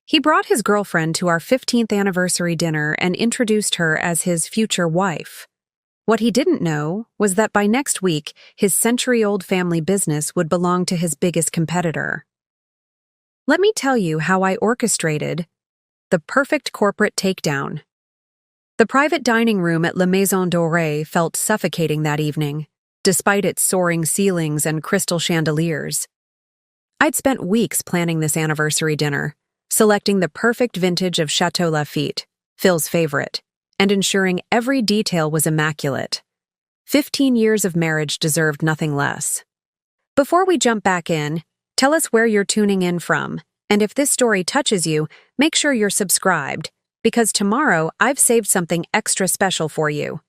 He brought his girlfriend to our 15th anniversary dinner and introduced her as his future wife. What he didn't know was that by next week, his century-old family business would belong to his biggest competitor. Let me tell you how I orchestrated the perfect corporate takedown. The private dining room at La Maison Dorée felt suffocating that evening, despite its soaring ceilings and crystal chandeliers. I'd spent weeks planning this anniversary dinner, selecting the perfect vintage of Château Lafite, Phil's favorite, and ensuring every detail was immaculate. 15 years of marriage deserved nothing less. Before we jump back in, tell us where you're tuning in from, and if this story touches you, make sure you're subscribed, because tomorrow I've saved something extra special for you.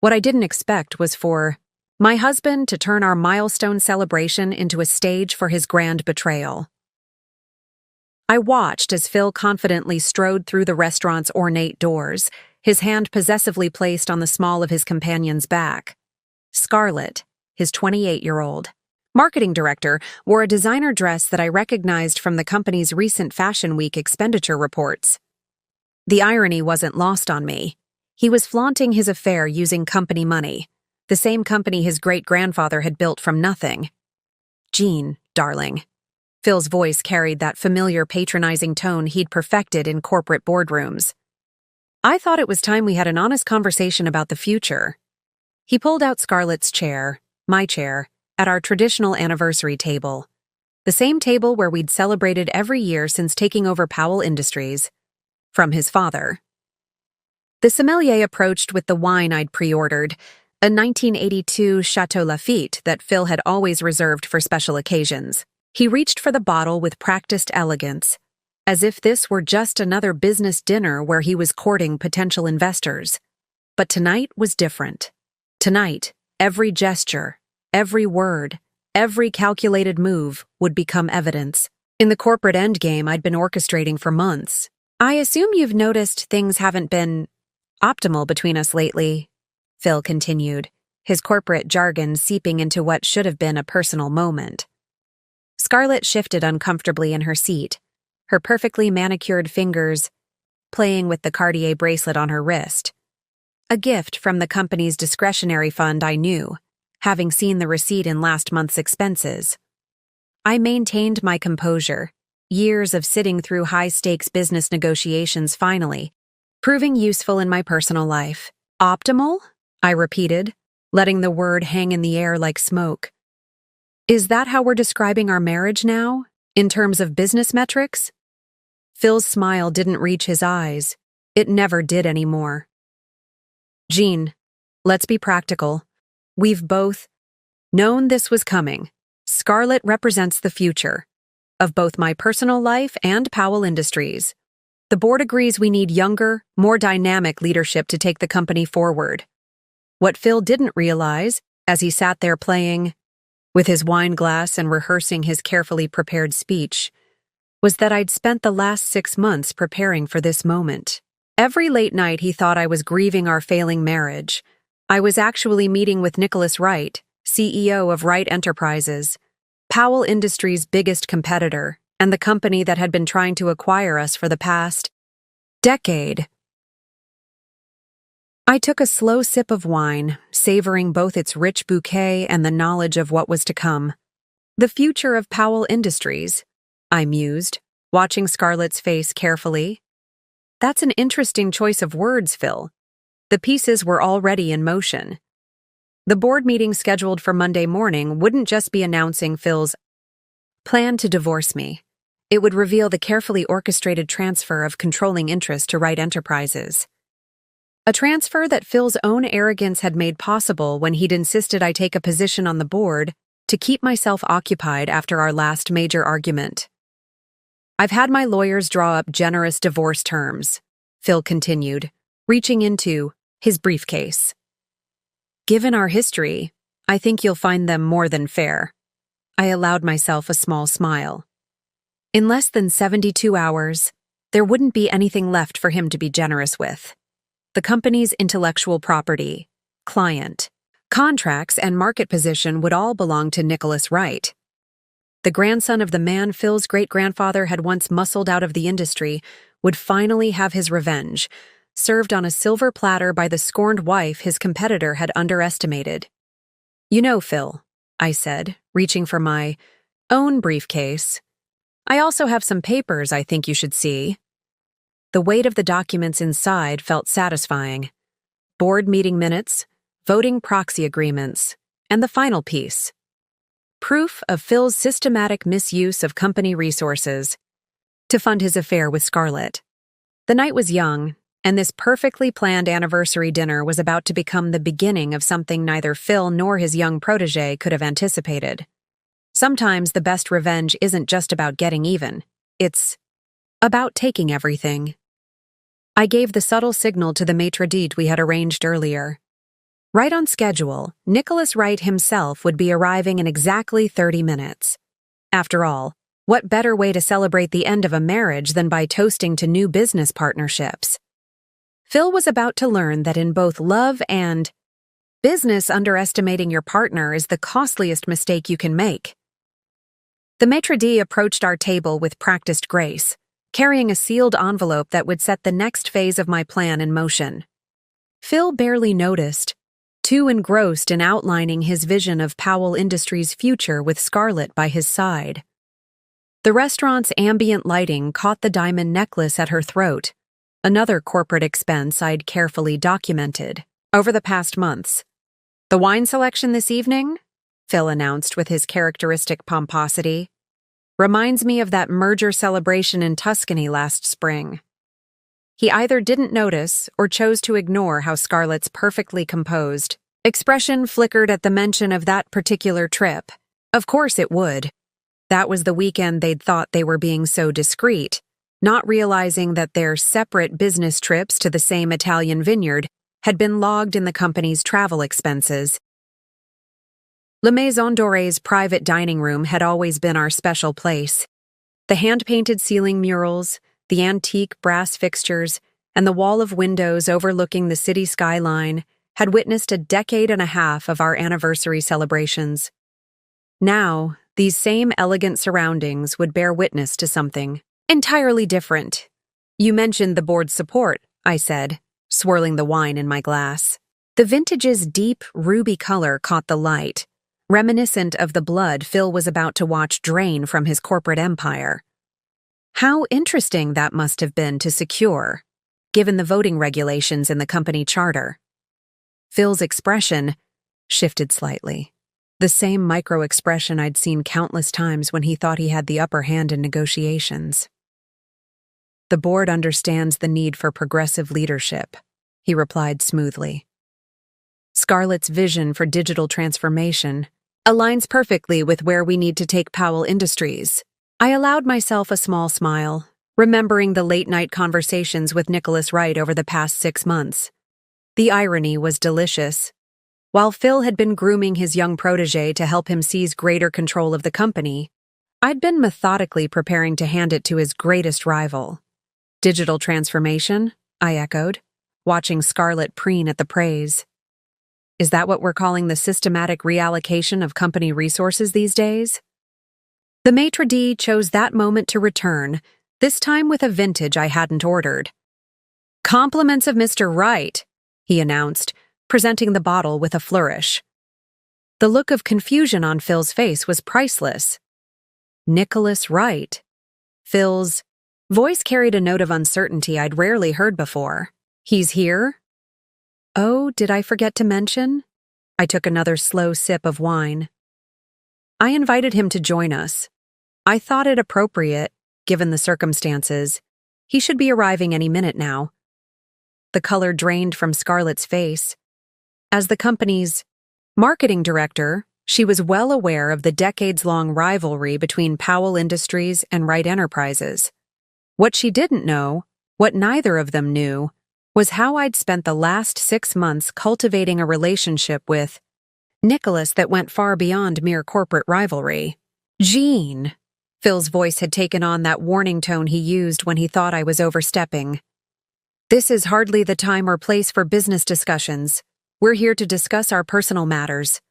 What I didn't expect was for my husband to turn our milestone celebration into a stage for his grand betrayal. I watched as Phil confidently strode through the restaurant's ornate doors, his hand possessively placed on the small of his companion's back. Scarlett, his 28-year-old marketing director, wore a designer dress that I recognized from the company's recent Fashion Week expenditure reports. The irony wasn't lost on me. He was flaunting his affair using company money, the same company his great-grandfather had built from nothing. "Jean, darling." Phil's voice carried that familiar patronizing tone he'd perfected in corporate boardrooms. "I thought it was time we had an honest conversation about the future." He pulled out Scarlett's chair, my chair, at our traditional anniversary table. The same table where we'd celebrated every year since taking over Powell Industries. From his father. The sommelier approached with the wine I'd pre-ordered, a 1982 Château Lafite that Phil had always reserved for special occasions. He reached for the bottle with practiced elegance, as if this were just another business dinner where he was courting potential investors. But tonight was different. Tonight, every gesture, every word, every calculated move would become evidence. In the corporate endgame I'd been orchestrating for months. "I assume you've noticed things haven't been optimal between us lately," Phil continued, his corporate jargon seeping into what should have been a personal moment. Scarlett shifted uncomfortably in her seat, her perfectly manicured fingers playing with the Cartier bracelet on her wrist. A gift from the company's discretionary fund, I knew, having seen the receipt in last month's expenses. I maintained my composure, years of sitting through high-stakes business negotiations finally, proving useful in my personal life. "Optimal?" I repeated, letting the word hang in the air like smoke. "Is that how we're describing our marriage now, in terms of business metrics?" Phil's smile didn't reach his eyes. It never did anymore. "Jean, let's be practical. We've both known this was coming. Scarlett represents the future of both my personal life and Powell Industries. The board agrees we need younger, more dynamic leadership to take the company forward." What Phil didn't realize, as he sat there playing with his wine glass and rehearsing his carefully prepared speech, was that I'd spent the last 6 months preparing for this moment. Every late night he thought I was grieving our failing marriage. I was actually meeting with Nicholas Wright, CEO of Wright Enterprises, Powell Industries' biggest competitor, and the company that had been trying to acquire us for the past decade. I took a slow sip of wine, savoring both its rich bouquet and the knowledge of what was to come. "The future of Powell Industries," I mused, watching Scarlett's face carefully. "That's an interesting choice of words, Phil." The pieces were already in motion. The board meeting scheduled for Monday morning wouldn't just be announcing Phil's plan to divorce me. It would reveal the carefully orchestrated transfer of controlling interest to Wright Enterprises. A transfer that Phil's own arrogance had made possible when he'd insisted I take a position on the board to keep myself occupied after our last major argument. "I've had my lawyers draw up generous divorce terms," Phil continued, reaching into his briefcase. "Given our history, I think you'll find them more than fair." I allowed myself a small smile. In less than 72 hours, there wouldn't be anything left for him to be generous with. The company's intellectual property, client, contracts, and market position would all belong to Nicholas Wright. The grandson of the man Phil's great-grandfather had once muscled out of the industry would finally have his revenge, served on a silver platter by the scorned wife his competitor had underestimated. "You know, Phil," I said, reaching for my own briefcase, "I also have some papers I think you should see." The weight of the documents inside felt satisfying. Board meeting minutes, voting proxy agreements, and the final piece. Proof of Phil's systematic misuse of company resources to fund his affair with Scarlett. The night was young, and this perfectly planned anniversary dinner was about to become the beginning of something neither Phil nor his young protégé could have anticipated. Sometimes the best revenge isn't just about getting even, it's about taking everything. I gave the subtle signal to the maitre d' we had arranged earlier. Right on schedule, Nicholas Wright himself would be arriving in exactly 30 minutes. After all, what better way to celebrate the end of a marriage than by toasting to new business partnerships? Phil was about to learn that in both love and business, underestimating your partner is the costliest mistake you can make. The maitre d' approached our table with practiced grace, carrying a sealed envelope that would set the next phase of my plan in motion. Phil barely noticed, too engrossed in outlining his vision of Powell Industries' future with Scarlett by his side. The restaurant's ambient lighting caught the diamond necklace at her throat, another corporate expense I'd carefully documented over the past months. "The wine selection this evening," Phil announced with his characteristic pomposity, "reminds me of that merger celebration in Tuscany last spring." He either didn't notice or chose to ignore how Scarlett's perfectly composed expression flickered at the mention of that particular trip. Of course it would. That was the weekend they'd thought they were being so discreet, not realizing that their separate business trips to the same Italian vineyard had been logged in the company's travel expenses. La Maison Dorée's private dining room had always been our special place. The hand-painted ceiling murals, the antique brass fixtures, and the wall of windows overlooking the city skyline had witnessed a decade and a half of our anniversary celebrations. Now, these same elegant surroundings would bear witness to something entirely different. "You mentioned the board's support," I said, swirling the wine in my glass. The vintage's deep, ruby color caught the light, reminiscent of the blood Phil was about to watch drain from his corporate empire. How interesting that must have been to secure, given the voting regulations in the company charter. Phil's expression shifted slightly, the same micro-expression I'd seen countless times when he thought he had the upper hand in negotiations. "The board understands the need for progressive leadership," he replied smoothly. "Scarlett's vision for digital transformation aligns perfectly with where we need to take Powell Industries." I allowed myself a small smile, remembering the late-night conversations with Nicholas Wright over the past 6 months. The irony was delicious. While Phil had been grooming his young protégé to help him seize greater control of the company, I'd been methodically preparing to hand it to his greatest rival. "Digital transformation?" I echoed, watching Scarlett preen at the praise. "Is that what we're calling the systematic reallocation of company resources these days?" The maitre d' chose that moment to return, this time with a vintage I hadn't ordered. "Compliments of Mr. Wright," he announced, presenting the bottle with a flourish. The look of confusion on Phil's face was priceless. Nicholas Wright. Phil's voice carried a note of uncertainty I'd rarely heard before. "He's here?" "Oh, did I forget to mention?" I took another slow sip of wine. "I invited him to join us. I thought it appropriate, given the circumstances. He should be arriving any minute now." The color drained from Scarlett's face. As the company's marketing director, she was well aware of the decades-long rivalry between Powell Industries and Wright Enterprises. What she didn't know, what neither of them knew, was how I'd spent the last 6 months cultivating a relationship with Nicholas that went far beyond mere corporate rivalry. "Jean." Phil's voice had taken on that warning tone he used when he thought I was overstepping. "This is hardly the time or place for business discussions. We're here to discuss our personal matters."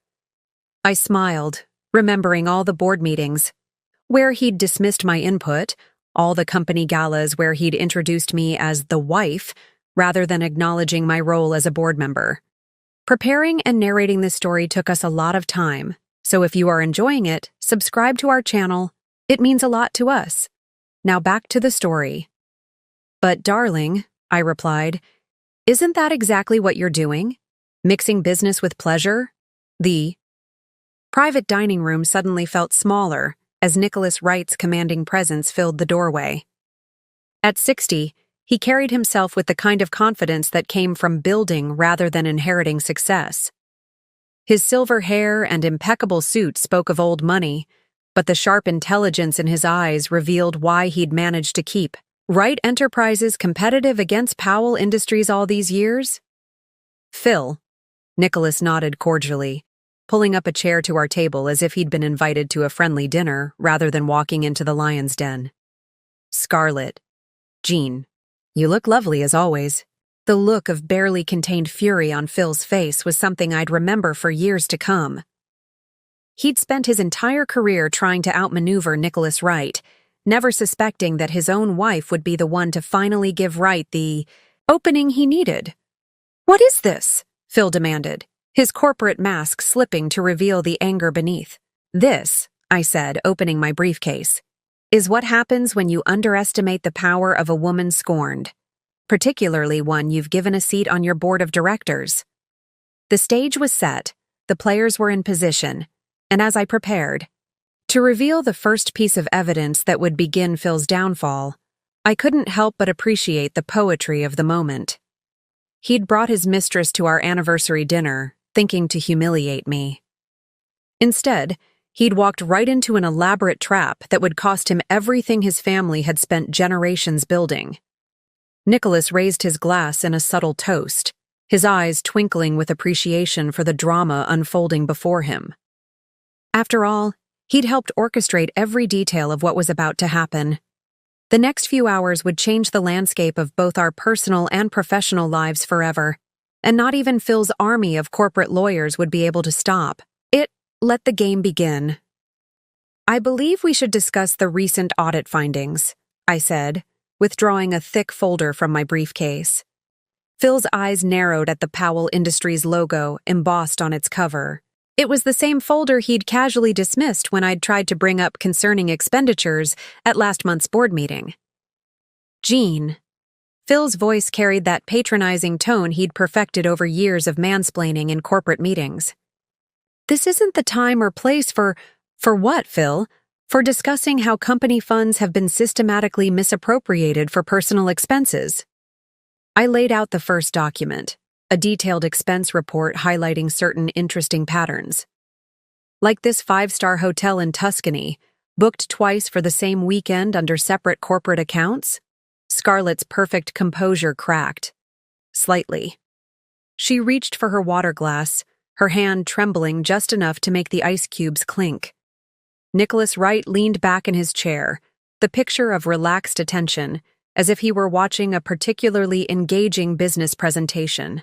I smiled, remembering all the board meetings, where he'd dismissed my input, all the company galas where he'd introduced me as the wife, rather than acknowledging my role as a board member. Preparing and narrating this story took us a lot of time, so if you are enjoying it, subscribe to our channel. It means a lot to us. Now back to the story. But darling, I replied, isn't that exactly what you're doing? Mixing business with pleasure? The private dining room suddenly felt smaller as Nicholas Wright's commanding presence filled the doorway. At 60, he carried himself with the kind of confidence that came from building rather than inheriting success. His silver hair and impeccable suit spoke of old money, but the sharp intelligence in his eyes revealed why he'd managed to keep Wright Enterprises competitive against Powell Industries all these years. Phil, Nicholas nodded cordially, pulling up a chair to our table as if he'd been invited to a friendly dinner rather than walking into the lion's den. Scarlett, Jean, you look lovely as always. The look of barely contained fury on Phil's face was something I'd remember for years to come. He'd spent his entire career trying to outmaneuver Nicholas Wright, never suspecting that his own wife would be the one to finally give Wright the opening he needed. "What is this?" Phil demanded, his corporate mask slipping to reveal the anger beneath. "This," I said, opening my briefcase, "is what happens when you underestimate the power of a woman scorned, particularly one you've given a seat on your board of directors." The stage was set, the players were in position, and as I prepared to reveal the first piece of evidence that would begin Phil's downfall, I couldn't help but appreciate the poetry of the moment. He'd brought his mistress to our anniversary dinner, thinking to humiliate me. Instead, he'd walked right into an elaborate trap that would cost him everything his family had spent generations building. Nicholas raised his glass in a subtle toast, his eyes twinkling with appreciation for the drama unfolding before him. After all, he'd helped orchestrate every detail of what was about to happen. The next few hours would change the landscape of both our personal and professional lives forever, and not even Phil's army of corporate lawyers would be able to stop. Let the game begin. "I believe we should discuss the recent audit findings," I said, withdrawing a thick folder from my briefcase. Phil's eyes narrowed at the Powell Industries logo embossed on its cover. It was the same folder he'd casually dismissed when I'd tried to bring up concerning expenditures at last month's board meeting. "Jean." Phil's voice carried that patronizing tone he'd perfected over years of mansplaining in corporate meetings. "This isn't the time or place for what, Phil? For discussing how company funds have been systematically misappropriated for personal expenses." I laid out the first document, a detailed expense report highlighting certain interesting patterns. Like this five-star hotel in Tuscany, booked twice for the same weekend under separate corporate accounts. Scarlett's perfect composure cracked. Slightly. She reached for her water glass, her hand trembling just enough to make the ice cubes clink. Nicholas Wright leaned back in his chair, the picture of relaxed attention, as if he were watching a particularly engaging business presentation.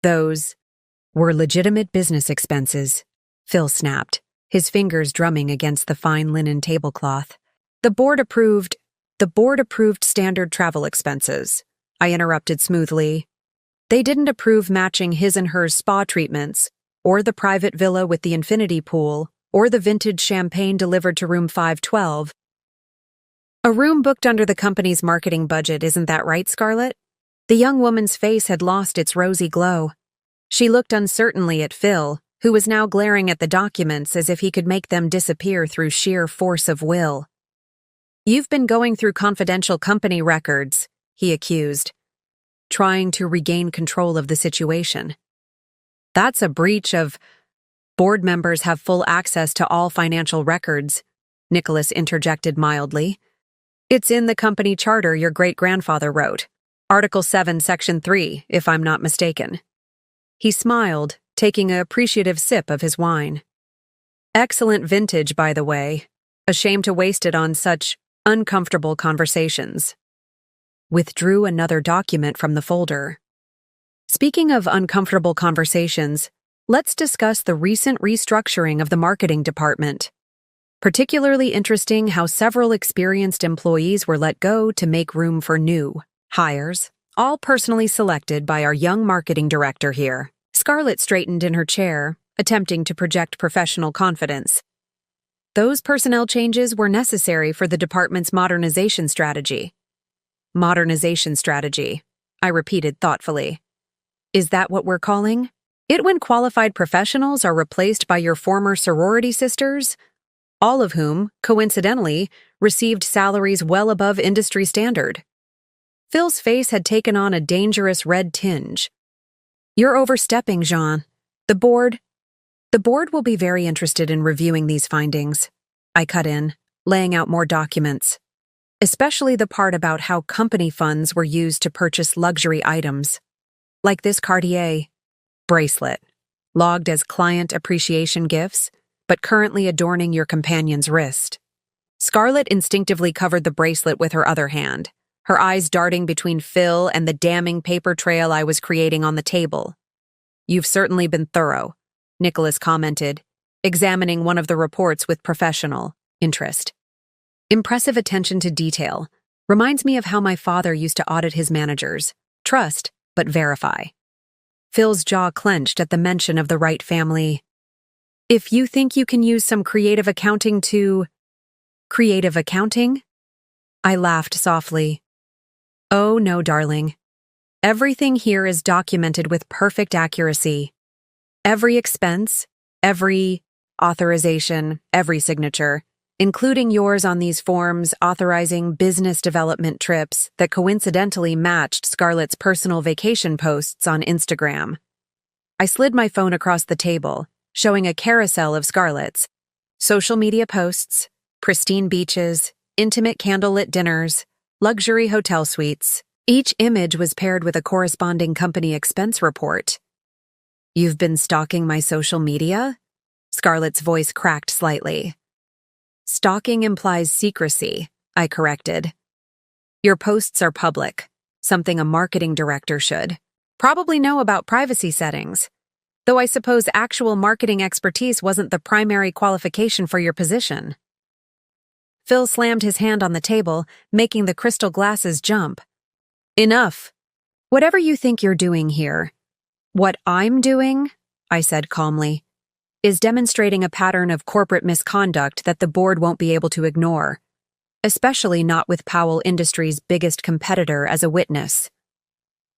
"Those were legitimate business expenses," Phil snapped, his fingers drumming against the fine linen tablecloth. The board approved standard travel expenses," I interrupted smoothly. "They didn't approve matching his and hers spa treatments, or the private villa with the infinity pool, or the vintage champagne delivered to room 512. A room booked under the company's marketing budget, isn't that right, Scarlett?" The young woman's face had lost its rosy glow. She looked uncertainly at Phil, who was now glaring at the documents as if he could make them disappear through sheer force of will. "You've been going through confidential company records," he accused, trying to regain control of the situation. "That's a breach of—" "Board members have full access to all financial records," Nicholas interjected mildly. "It's in the company charter your great-grandfather wrote. Article 7, Section 3, if I'm not mistaken." He smiled, taking an appreciative sip of his wine. "Excellent vintage, by the way. A shame to waste it on such uncomfortable conversations." Withdrew another document from the folder. "Speaking of uncomfortable conversations, let's discuss the recent restructuring of the marketing department." Particularly interesting how several experienced employees were let go to make room for new hires, all personally selected by our young marketing director here. Scarlett straightened in her chair, attempting to project professional confidence. Those personnel changes were necessary for the department's modernization strategy. Modernization strategy, I repeated thoughtfully. Is that what we're calling it when qualified professionals are replaced by your former sorority sisters, all of whom, coincidentally, received salaries well above industry standard? Phil's face had taken on a dangerous red tinge. You're overstepping, Jean. The board will be very interested in reviewing these findings. I cut in, laying out more documents, especially the part about how company funds were used to purchase luxury items, like this Cartier bracelet, logged as client appreciation gifts, but currently adorning your companion's wrist. Scarlett instinctively covered the bracelet with her other hand, her eyes darting between Phil and the damning paper trail I was creating on the table. You've certainly been thorough, Nicholas commented, examining one of the reports with professional interest. Impressive attention to detail. Reminds me of how my father used to audit his managers. Trust, but verify. Phil's jaw clenched at the mention of the Wright family. If you think you can use some creative accounting to... Creative accounting? I laughed softly. Oh, no, darling. Everything here is documented with perfect accuracy. Every expense, every authorization, every signature, including yours on these forms authorizing business development trips that coincidentally matched Scarlett's personal vacation posts on Instagram. I slid my phone across the table, showing a carousel of Scarlett's social media posts, pristine beaches, intimate candlelit dinners, luxury hotel suites. Each image was paired with a corresponding company expense report. You've been stalking my social media? Scarlett's voice cracked slightly. Stalking implies secrecy, I corrected. Your posts are public, something a marketing director should probably know about privacy settings, though I suppose actual marketing expertise wasn't the primary qualification for your position. Phil slammed his hand on the table, making the crystal glasses jump. Enough. Whatever you think you're doing here. What I'm doing, I said calmly, is demonstrating a pattern of corporate misconduct that the board won't be able to ignore, especially not with Powell Industries' biggest competitor as a witness.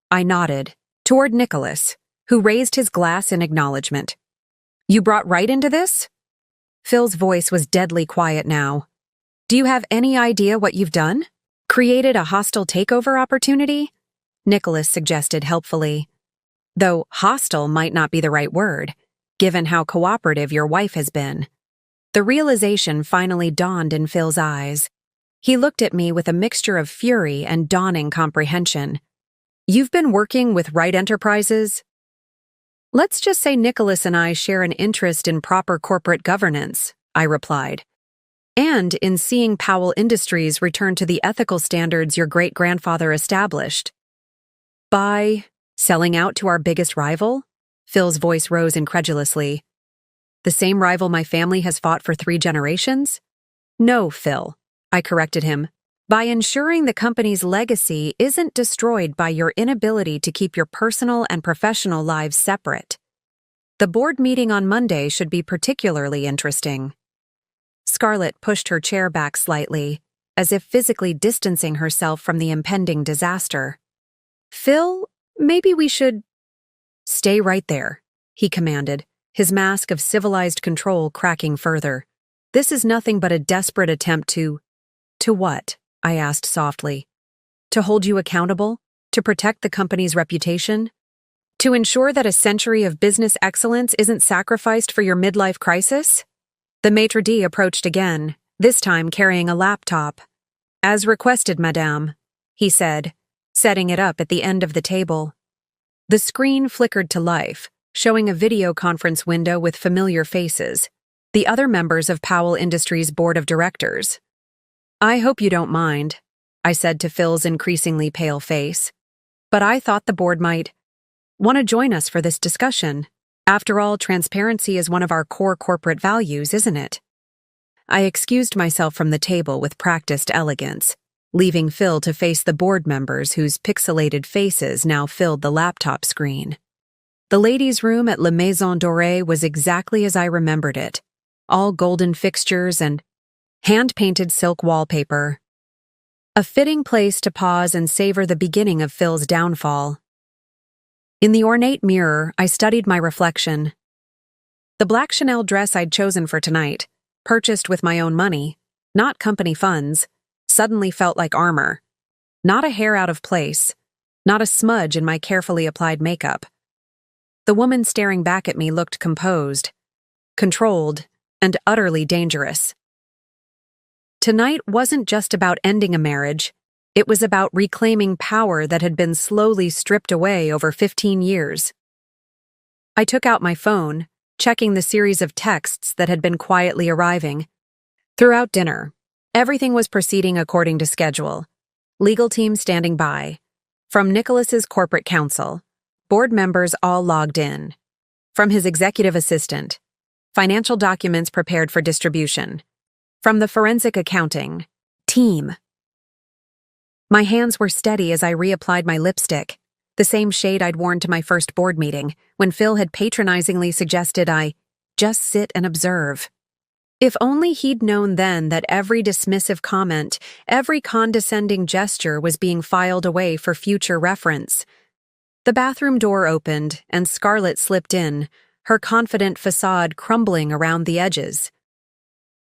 I nodded, toward Nicholas, who raised his glass in acknowledgement. You brought Wright into this? Phil's voice was deadly quiet now. Do you have any idea what you've done? Created a hostile takeover opportunity? Nicholas suggested helpfully. Though hostile might not be the right word, given how cooperative your wife has been. The realization finally dawned in Phil's eyes. He looked at me with a mixture of fury and dawning comprehension. You've been working with Wright Enterprises? Let's just say Nicholas and I share an interest in proper corporate governance, I replied, and in seeing Powell Industries return to the ethical standards your great-grandfather established. By selling out to our biggest rival? Phil's voice rose incredulously. The same rival my family has fought for 3 generations? No, Phil, I corrected him. By ensuring the company's legacy isn't destroyed by your inability to keep your personal and professional lives separate. The board meeting on Monday should be particularly interesting. Scarlett pushed her chair back slightly, as if physically distancing herself from the impending disaster. Phil, maybe we should... Stay right there, he commanded, his mask of civilized control cracking further. This is nothing but a desperate attempt to... To what? I asked softly. To hold you accountable? To protect the company's reputation? To ensure that a century of business excellence isn't sacrificed for your midlife crisis? The maitre d' approached again, this time carrying a laptop. As requested, madame, he said, setting it up at the end of the table. The screen flickered to life, showing a video conference window with familiar faces, the other members of Powell Industries' board of directors. I hope you don't mind, I said to Phil's increasingly pale face, but I thought the board might want to join us for this discussion. After all, transparency is one of our core corporate values, isn't it? I excused myself from the table with practiced elegance, leaving Phil to face the board members whose pixelated faces now filled the laptop screen. The ladies' room at La Maison Dorée was exactly as I remembered it, all golden fixtures and hand-painted silk wallpaper. A fitting place to pause and savor the beginning of Phil's downfall. In the ornate mirror, I studied my reflection. The black Chanel dress I'd chosen for tonight, purchased with my own money, not company funds, suddenly felt like armor. Not a hair out of place, not a smudge in my carefully applied makeup. The woman staring back at me looked composed, controlled, and utterly dangerous. Tonight wasn't just about ending a marriage, it was about reclaiming power that had been slowly stripped away over 15 years. I took out my phone, checking the series of texts that had been quietly arriving. Throughout dinner, everything was proceeding according to schedule. Legal team standing by. From Nicholas's corporate counsel, board members all logged in. From his executive assistant, financial documents prepared for distribution. From the forensic accounting team. My hands were steady as I reapplied my lipstick, the same shade I'd worn to my first board meeting, when Phil had patronizingly suggested I just sit and observe. If only he'd known then that every dismissive comment, every condescending gesture was being filed away for future reference. The bathroom door opened, and Scarlett slipped in, her confident facade crumbling around the edges.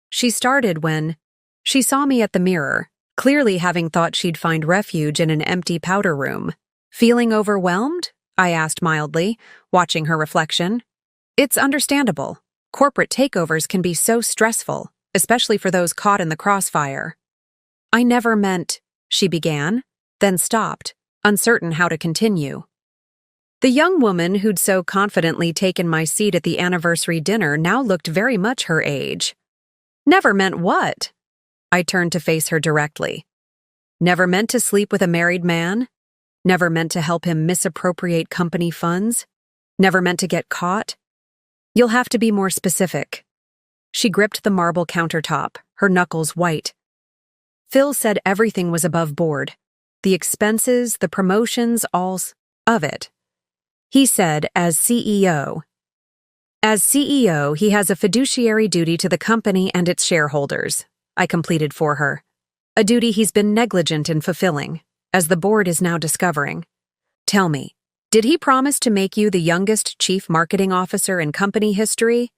She started when she saw me at the mirror, clearly having thought she'd find refuge in an empty powder room. Feeling overwhelmed? I asked mildly, watching her reflection. It's understandable. Corporate takeovers can be so stressful, especially for those caught in the crossfire. I never meant, she began, then stopped, uncertain how to continue. The young woman who'd so confidently taken my seat at the anniversary dinner now looked very much her age. Never meant what? I turned to face her directly. Never meant to sleep with a married man? Never meant to help him misappropriate company funds? Never meant to get caught? You'll have to be more specific. She gripped the marble countertop, her knuckles white. Phil said everything was above board. The expenses, the promotions, all of it. He said, as CEO, he has a fiduciary duty to the company and its shareholders, I completed for her. A duty he's been negligent in fulfilling, as the board is now discovering. Tell me, did he promise to make you the youngest chief marketing officer in company history?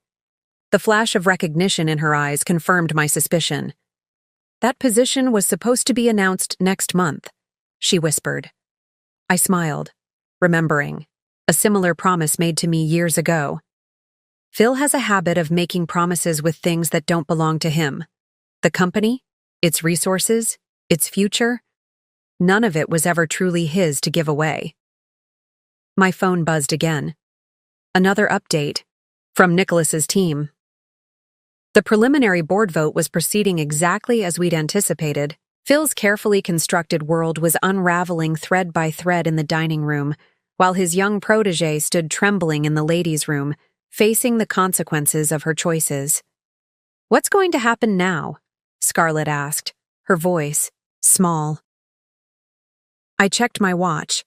The flash of recognition in her eyes confirmed my suspicion. That position was supposed to be announced next month, she whispered. I smiled, remembering a similar promise made to me years ago. Phil has a habit of making promises with things that don't belong to him. The company, its resources, its future, none of it was ever truly his to give away. My phone buzzed again. Another update from Nicholas's team. The preliminary board vote was proceeding exactly as we'd anticipated. Phil's carefully constructed world was unraveling thread by thread in the dining room, while his young protégé stood trembling in the ladies' room, facing the consequences of her choices. What's going to happen now? Scarlett asked, her voice small. I checked my watch.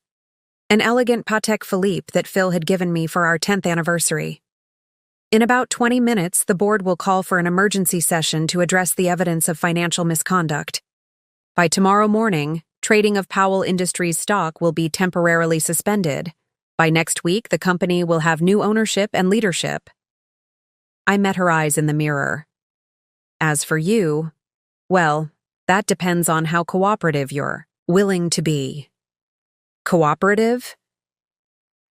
An elegant Patek Philippe that Phil had given me for our 10th anniversary. In about 20 minutes, the board will call for an emergency session to address the evidence of financial misconduct. By tomorrow morning, trading of Powell Industries stock will be temporarily suspended. By next week, the company will have new ownership and leadership. I met her eyes in the mirror. As for you, well, that depends on how cooperative you're willing to be. Cooperative?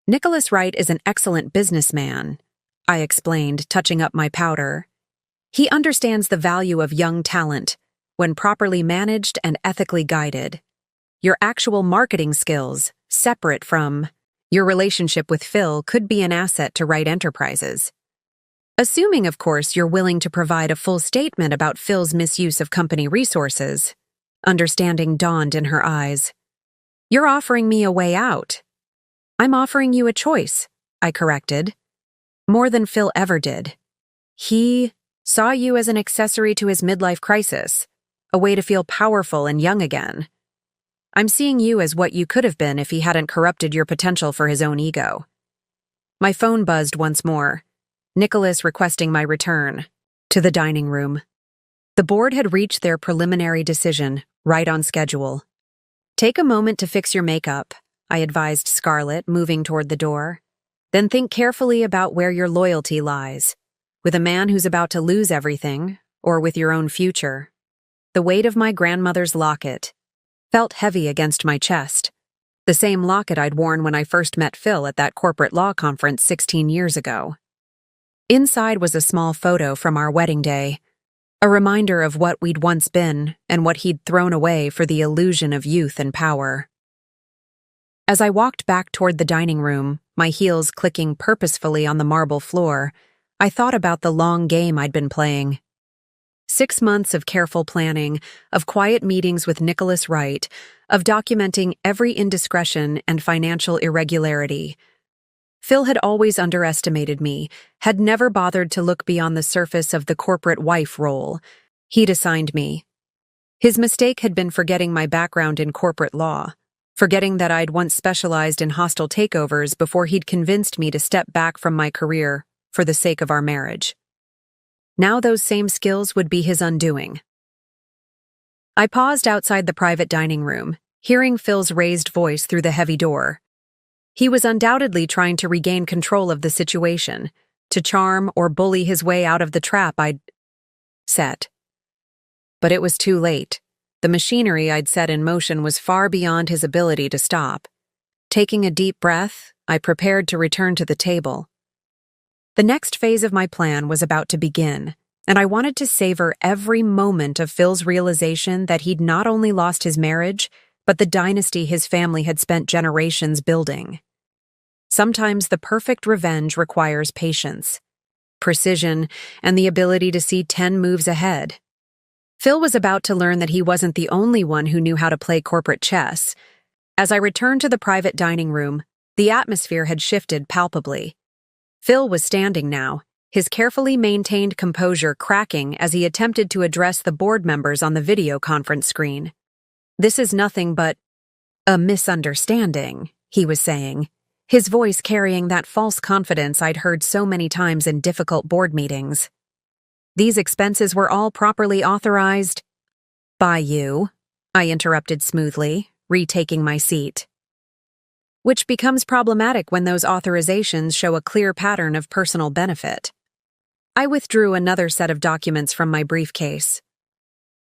Nicholas Wright is an excellent businessman, I explained, touching up my powder. He understands the value of young talent when properly managed and ethically guided. Your actual marketing skills, separate from your relationship with Phil, could be an asset to Wright Enterprises. Assuming, of course, you're willing to provide a full statement about Phil's misuse of company resources. Understanding dawned in her eyes. You're offering me a way out. I'm offering you a choice, I corrected. More than Phil ever did. He saw you as an accessory to his midlife crisis, a way to feel powerful and young again. I'm seeing you as what you could have been if he hadn't corrupted your potential for his own ego. My phone buzzed once more, Nicholas requesting my return to the dining room. The board had reached their preliminary decision, right on schedule. Take a moment to fix your makeup, I advised Scarlett, moving toward the door. Then think carefully about where your loyalty lies, with a man who's about to lose everything, or with your own future. The weight of my grandmother's locket felt heavy against my chest, the same locket I'd worn when I first met Phil at that corporate law conference 16 years ago. Inside was a small photo from our wedding day, a reminder of what we'd once been and what he'd thrown away for the illusion of youth and power. As I walked back toward the dining room, my heels clicking purposefully on the marble floor, I thought about the long game I'd been playing. 6 months of careful planning, of quiet meetings with Nicholas Wright, of documenting every indiscretion and financial irregularity. Phil had always underestimated me, had never bothered to look beyond the surface of the corporate wife role he'd assigned me. His mistake had been forgetting my background in corporate law, forgetting that I'd once specialized in hostile takeovers before he'd convinced me to step back from my career for the sake of our marriage. Now those same skills would be his undoing. I paused outside the private dining room, hearing Phil's raised voice through the heavy door. He was undoubtedly trying to regain control of the situation, to charm or bully his way out of the trap I'd set. But it was too late. The machinery I'd set in motion was far beyond his ability to stop. Taking a deep breath, I prepared to return to the table. The next phase of my plan was about to begin, and I wanted to savor every moment of Phil's realization that he'd not only lost his marriage, but the dynasty his family had spent generations building. Sometimes the perfect revenge requires patience, precision, and the ability to see 10 moves ahead. Phil was about to learn that he wasn't the only one who knew how to play corporate chess. As I returned to the private dining room, the atmosphere had shifted palpably. Phil was standing now, his carefully maintained composure cracking as he attempted to address the board members on the video conference screen. "This is nothing but a misunderstanding," he was saying, his voice carrying that false confidence I'd heard so many times in difficult board meetings. "These expenses were all properly authorized by you," I interrupted smoothly, retaking my seat. Which becomes problematic when those authorizations show a clear pattern of personal benefit. I withdrew another set of documents from my briefcase.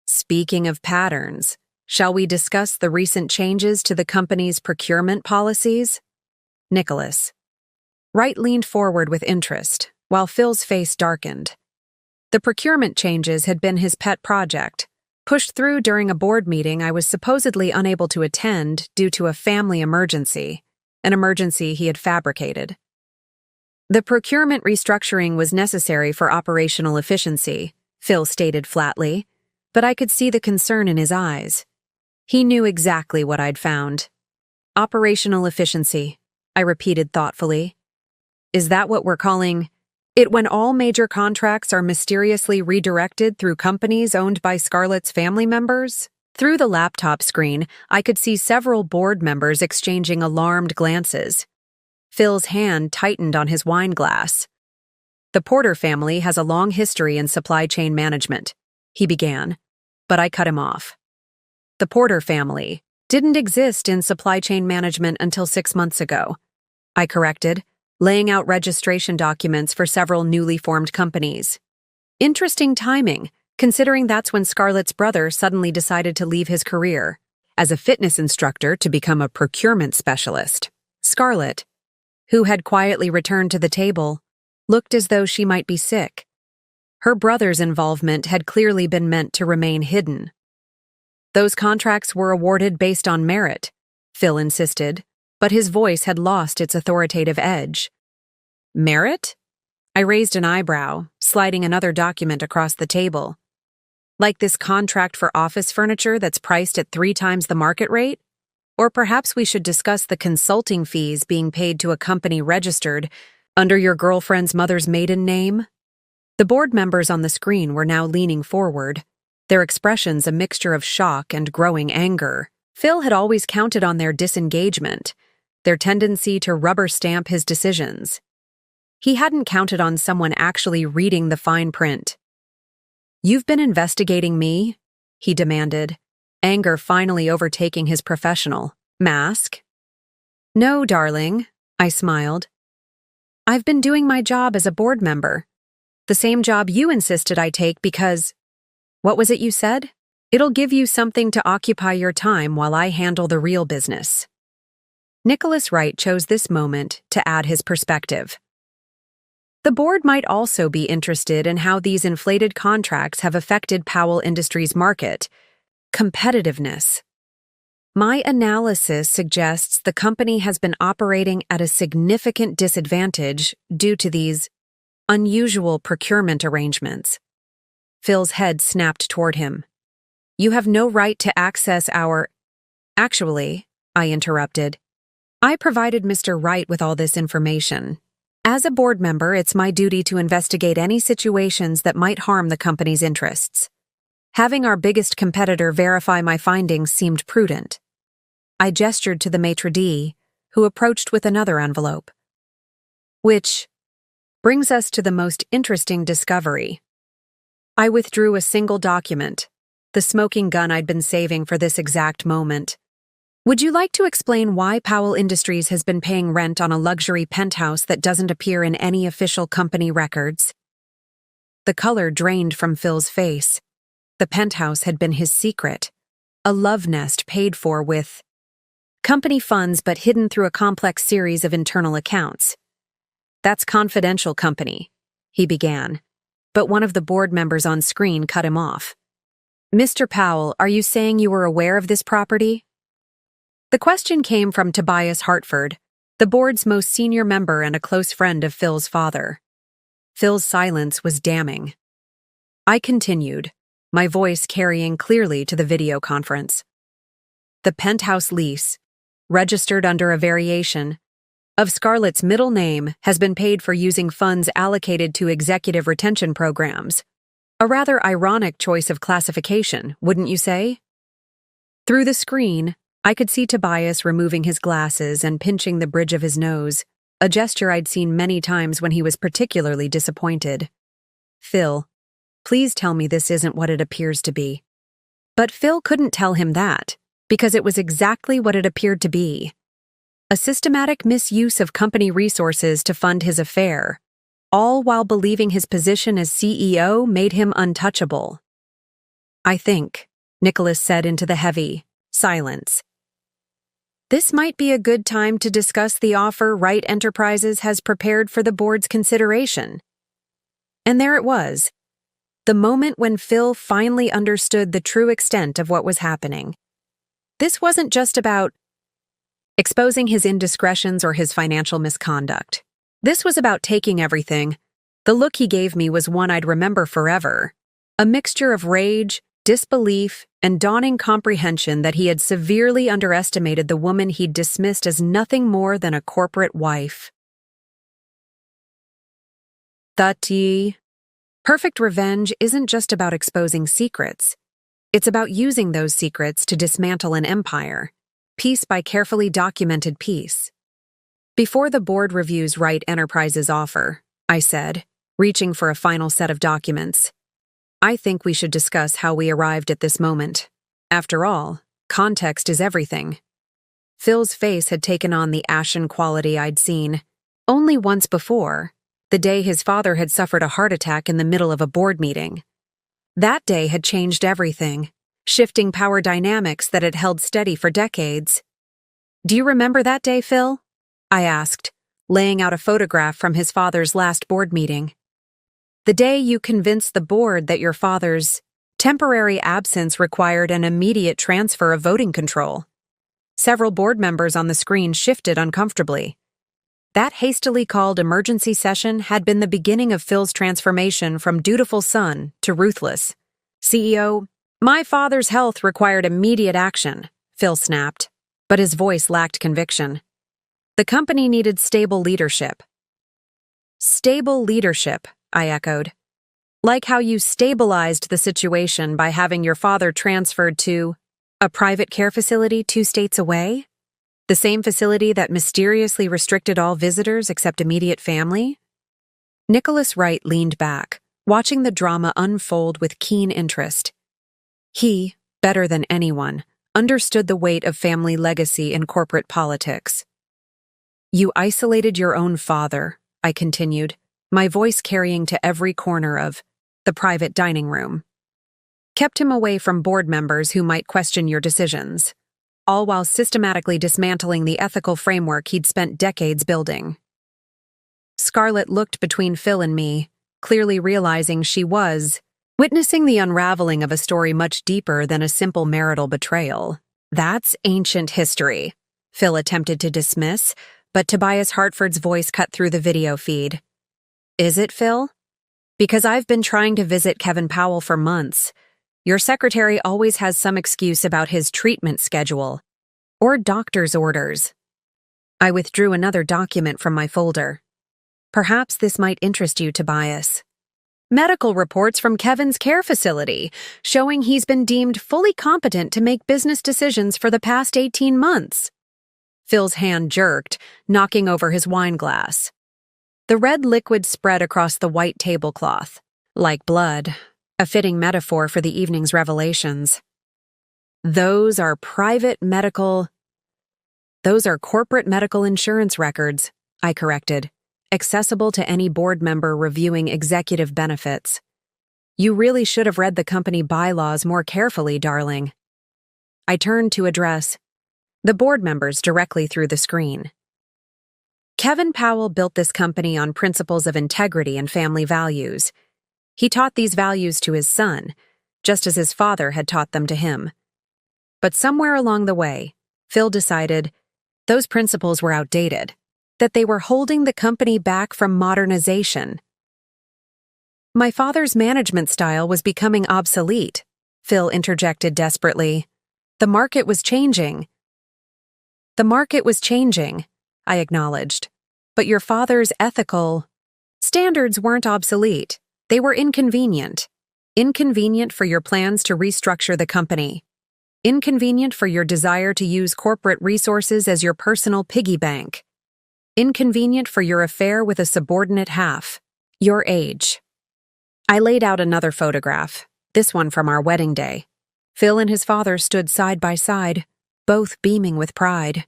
"Speaking of patterns, shall we discuss the recent changes to the company's procurement policies?" Nicholas. Wright leaned forward with interest, while Phil's face darkened. The procurement changes had been his pet project, pushed through during a board meeting I was supposedly unable to attend due to a family emergency, an emergency he had fabricated. The procurement restructuring was necessary for operational efficiency, Phil stated flatly, but I could see the concern in his eyes. He knew exactly what I'd found. "Operational efficiency," I repeated thoughtfully. "Is that what we're calling it when all major contracts are mysteriously redirected through companies owned by Scarlett's family members?" Through the laptop screen, I could see several board members exchanging alarmed glances. Phil's hand tightened on his wine glass. "The Porter family has a long history in supply chain management," he began, but I cut him off. "The Porter family didn't exist in supply chain management until 6 months ago," I corrected, laying out registration documents for several newly formed companies. "Interesting timing, considering that's when Scarlett's brother suddenly decided to leave his career as a fitness instructor to become a procurement specialist." Scarlett, who had quietly returned to the table, looked as though she might be sick. Her brother's involvement had clearly been meant to remain hidden. "Those contracts were awarded based on merit," Phil insisted, but his voice had lost its authoritative edge. "Merit?" I raised an eyebrow, sliding another document across the table. "Like this contract for office furniture that's priced at 3 times the market rate? Or perhaps we should discuss the consulting fees being paid to a company registered under your girlfriend's mother's maiden name?" The board members on the screen were now leaning forward, their expressions a mixture of shock and growing anger. Phil had always counted on their disengagement, their tendency to rubber stamp his decisions. He hadn't counted on someone actually reading the fine print. "You've been investigating me?" he demanded, anger finally overtaking his professional mask. "No, darling," I smiled. "I've been doing my job as a board member. The same job you insisted I take because— what was it you said? It'll give you something to occupy your time while I handle the real business." Nicholas Wright chose this moment to add his perspective. The board might also be interested in how these inflated contracts have affected Powell Industries' market competitiveness. "My analysis suggests the company has been operating at a significant disadvantage due to these unusual procurement arrangements." Phil's head snapped toward him. "You have no right to access our—" "Actually," I interrupted, "I provided Mr. Wright with all this information. As a board member, it's my duty to investigate any situations that might harm the company's interests. Having our biggest competitor verify my findings seemed prudent." I gestured to the maitre d', who approached with another envelope. "Which brings us to the most interesting discovery." I withdrew a single document, the smoking gun I'd been saving for this exact moment. "Would you like to explain why Powell Industries has been paying rent on a luxury penthouse that doesn't appear in any official company records?" The color drained from Phil's face. The penthouse had been his secret, a love nest paid for with company funds but hidden through a complex series of internal accounts. "That's confidential, company," he began, but one of the board members on screen cut him off. "Mr. Powell, are you saying you were aware of this property?" The question came from Tobias Hartford, the board's most senior member and a close friend of Phil's father. Phil's silence was damning. I continued, my voice carrying clearly to the video conference. "The penthouse lease, registered under a variation of Scarlett's middle name, has been paid for using funds allocated to executive retention programs. A rather ironic choice of classification, wouldn't you say?" Through the screen, I could see Tobias removing his glasses and pinching the bridge of his nose, a gesture I'd seen many times when he was particularly disappointed. "Phil, please tell me this isn't what it appears to be." But Phil couldn't tell him that, because it was exactly what it appeared to be. A systematic misuse of company resources to fund his affair, all while believing his position as CEO made him untouchable. "I think," Nicholas said into the heavy silence, "this might be a good time to discuss the offer Wright Enterprises has prepared for the board's consideration." And there it was, the moment when Phil finally understood the true extent of what was happening. This wasn't just about exposing his indiscretions or his financial misconduct. This was about taking everything. The look he gave me was one I'd remember forever, a mixture of rage, disbelief, and dawning comprehension that he had severely underestimated the woman he'd dismissed as nothing more than a corporate wife. Perfect revenge isn't just about exposing secrets. It's about using those secrets to dismantle an empire, piece by carefully documented piece. "Before the board reviews Wright Enterprises' offer," I said, reaching for a final set of documents, "I think we should discuss how we arrived at this moment. After all, context is everything." Phil's face had taken on the ashen quality I'd seen only once before, the day his father had suffered a heart attack in the middle of a board meeting. That day had changed everything, shifting power dynamics that had held steady for decades. "Do you remember that day, Phil?" I asked, laying out a photograph from his father's last board meeting. "The day you convinced the board that your father's temporary absence required an immediate transfer of voting control." Several board members on the screen shifted uncomfortably. That hastily called emergency session had been the beginning of Phil's transformation from dutiful son to ruthless CEO. "My father's health required immediate action," Phil snapped, but his voice lacked conviction. "The company needed stable leadership." "Stable leadership," I echoed. Like how you stabilized the situation by having your father transferred to a private care facility 2 states away? The same facility that mysteriously restricted all visitors except immediate family? Nicholas Wright leaned back, watching the drama unfold with keen interest. He, better than anyone, understood the weight of family legacy in corporate politics. You isolated your own father, I continued, my voice carrying to every corner of the private dining room. Kept him away from board members who might question your decisions, all while systematically dismantling the ethical framework he'd spent decades building. Scarlett looked between Phil and me, clearly realizing she was witnessing the unraveling of a story much deeper than a simple marital betrayal. That's ancient history, Phil attempted to dismiss, but Tobias Hartford's voice cut through the video feed. Is it, Phil? Because I've been trying to visit Kevin Powell for months. Your secretary always has some excuse about his treatment schedule or doctor's orders. I withdrew another document from my folder. Perhaps this might interest you, Tobias. Medical reports from Kevin's care facility showing he's been deemed fully competent to make business decisions for the past 18 months. Phil's hand jerked, knocking over his wine glass. The red liquid spread across the white tablecloth, like blood, a fitting metaphor for the evening's revelations. Those are corporate medical insurance records, I corrected, accessible to any board member reviewing executive benefits. You really should have read the company bylaws more carefully, darling. I turned to address the board members directly through the screen. Kevin Powell built this company on principles of integrity and family values. He taught these values to his son, just as his father had taught them to him. But somewhere along the way, Phil decided those principles were outdated, that they were holding the company back from modernization. My father's management style was becoming obsolete, Phil interjected desperately. The market was changing, I acknowledged. But your father's ethical standards weren't obsolete. They were inconvenient. Inconvenient for your plans to restructure the company. Inconvenient for your desire to use corporate resources as your personal piggy bank. Inconvenient for your affair with a subordinate half. Your age. I laid out another photograph, this one from our wedding day. Phil and his father stood side by side, both beaming with pride.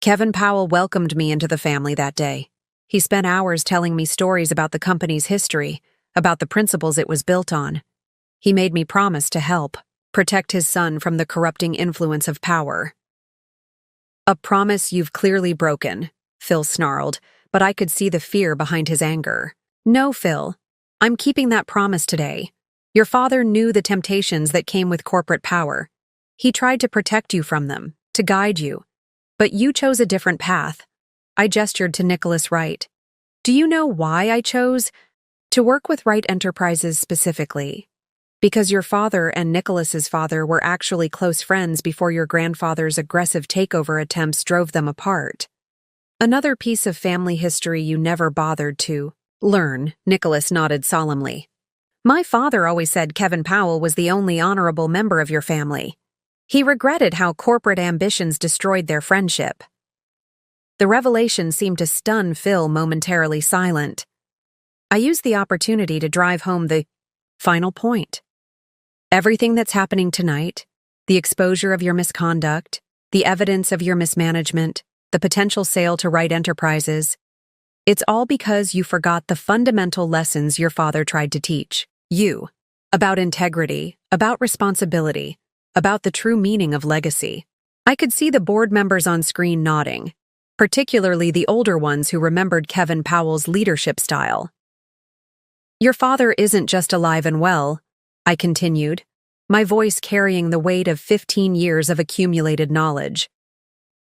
Kevin Powell welcomed me into the family that day. He spent hours telling me stories about the company's history, about the principles it was built on. He made me promise to help, protect his son from the corrupting influence of power. A promise you've clearly broken, Phil snarled, but I could see the fear behind his anger. No, Phil. I'm keeping that promise today. Your father knew the temptations that came with corporate power. He tried to protect you from them, to guide you. But you chose a different path. I gestured to Nicholas Wright. Do you know why I chose to work with Wright Enterprises specifically? Because your father and Nicholas's father were actually close friends before your grandfather's aggressive takeover attempts drove them apart. Another piece of family history you never bothered to learn, Nicholas nodded solemnly. My father always said Kevin Powell was the only honorable member of your family. He regretted how corporate ambitions destroyed their friendship. The revelation seemed to stun Phil, momentarily silent. I used the opportunity to drive home the final point. Everything that's happening tonight, the exposure of your misconduct, the evidence of your mismanagement, the potential sale to Wright Enterprises, it's all because you forgot the fundamental lessons your father tried to teach you about integrity, about responsibility, about the true meaning of legacy. I could see the board members on screen nodding, particularly the older ones who remembered Kevin Powell's leadership style. Your father isn't just alive and well, I continued, my voice carrying the weight of 15 years of accumulated knowledge.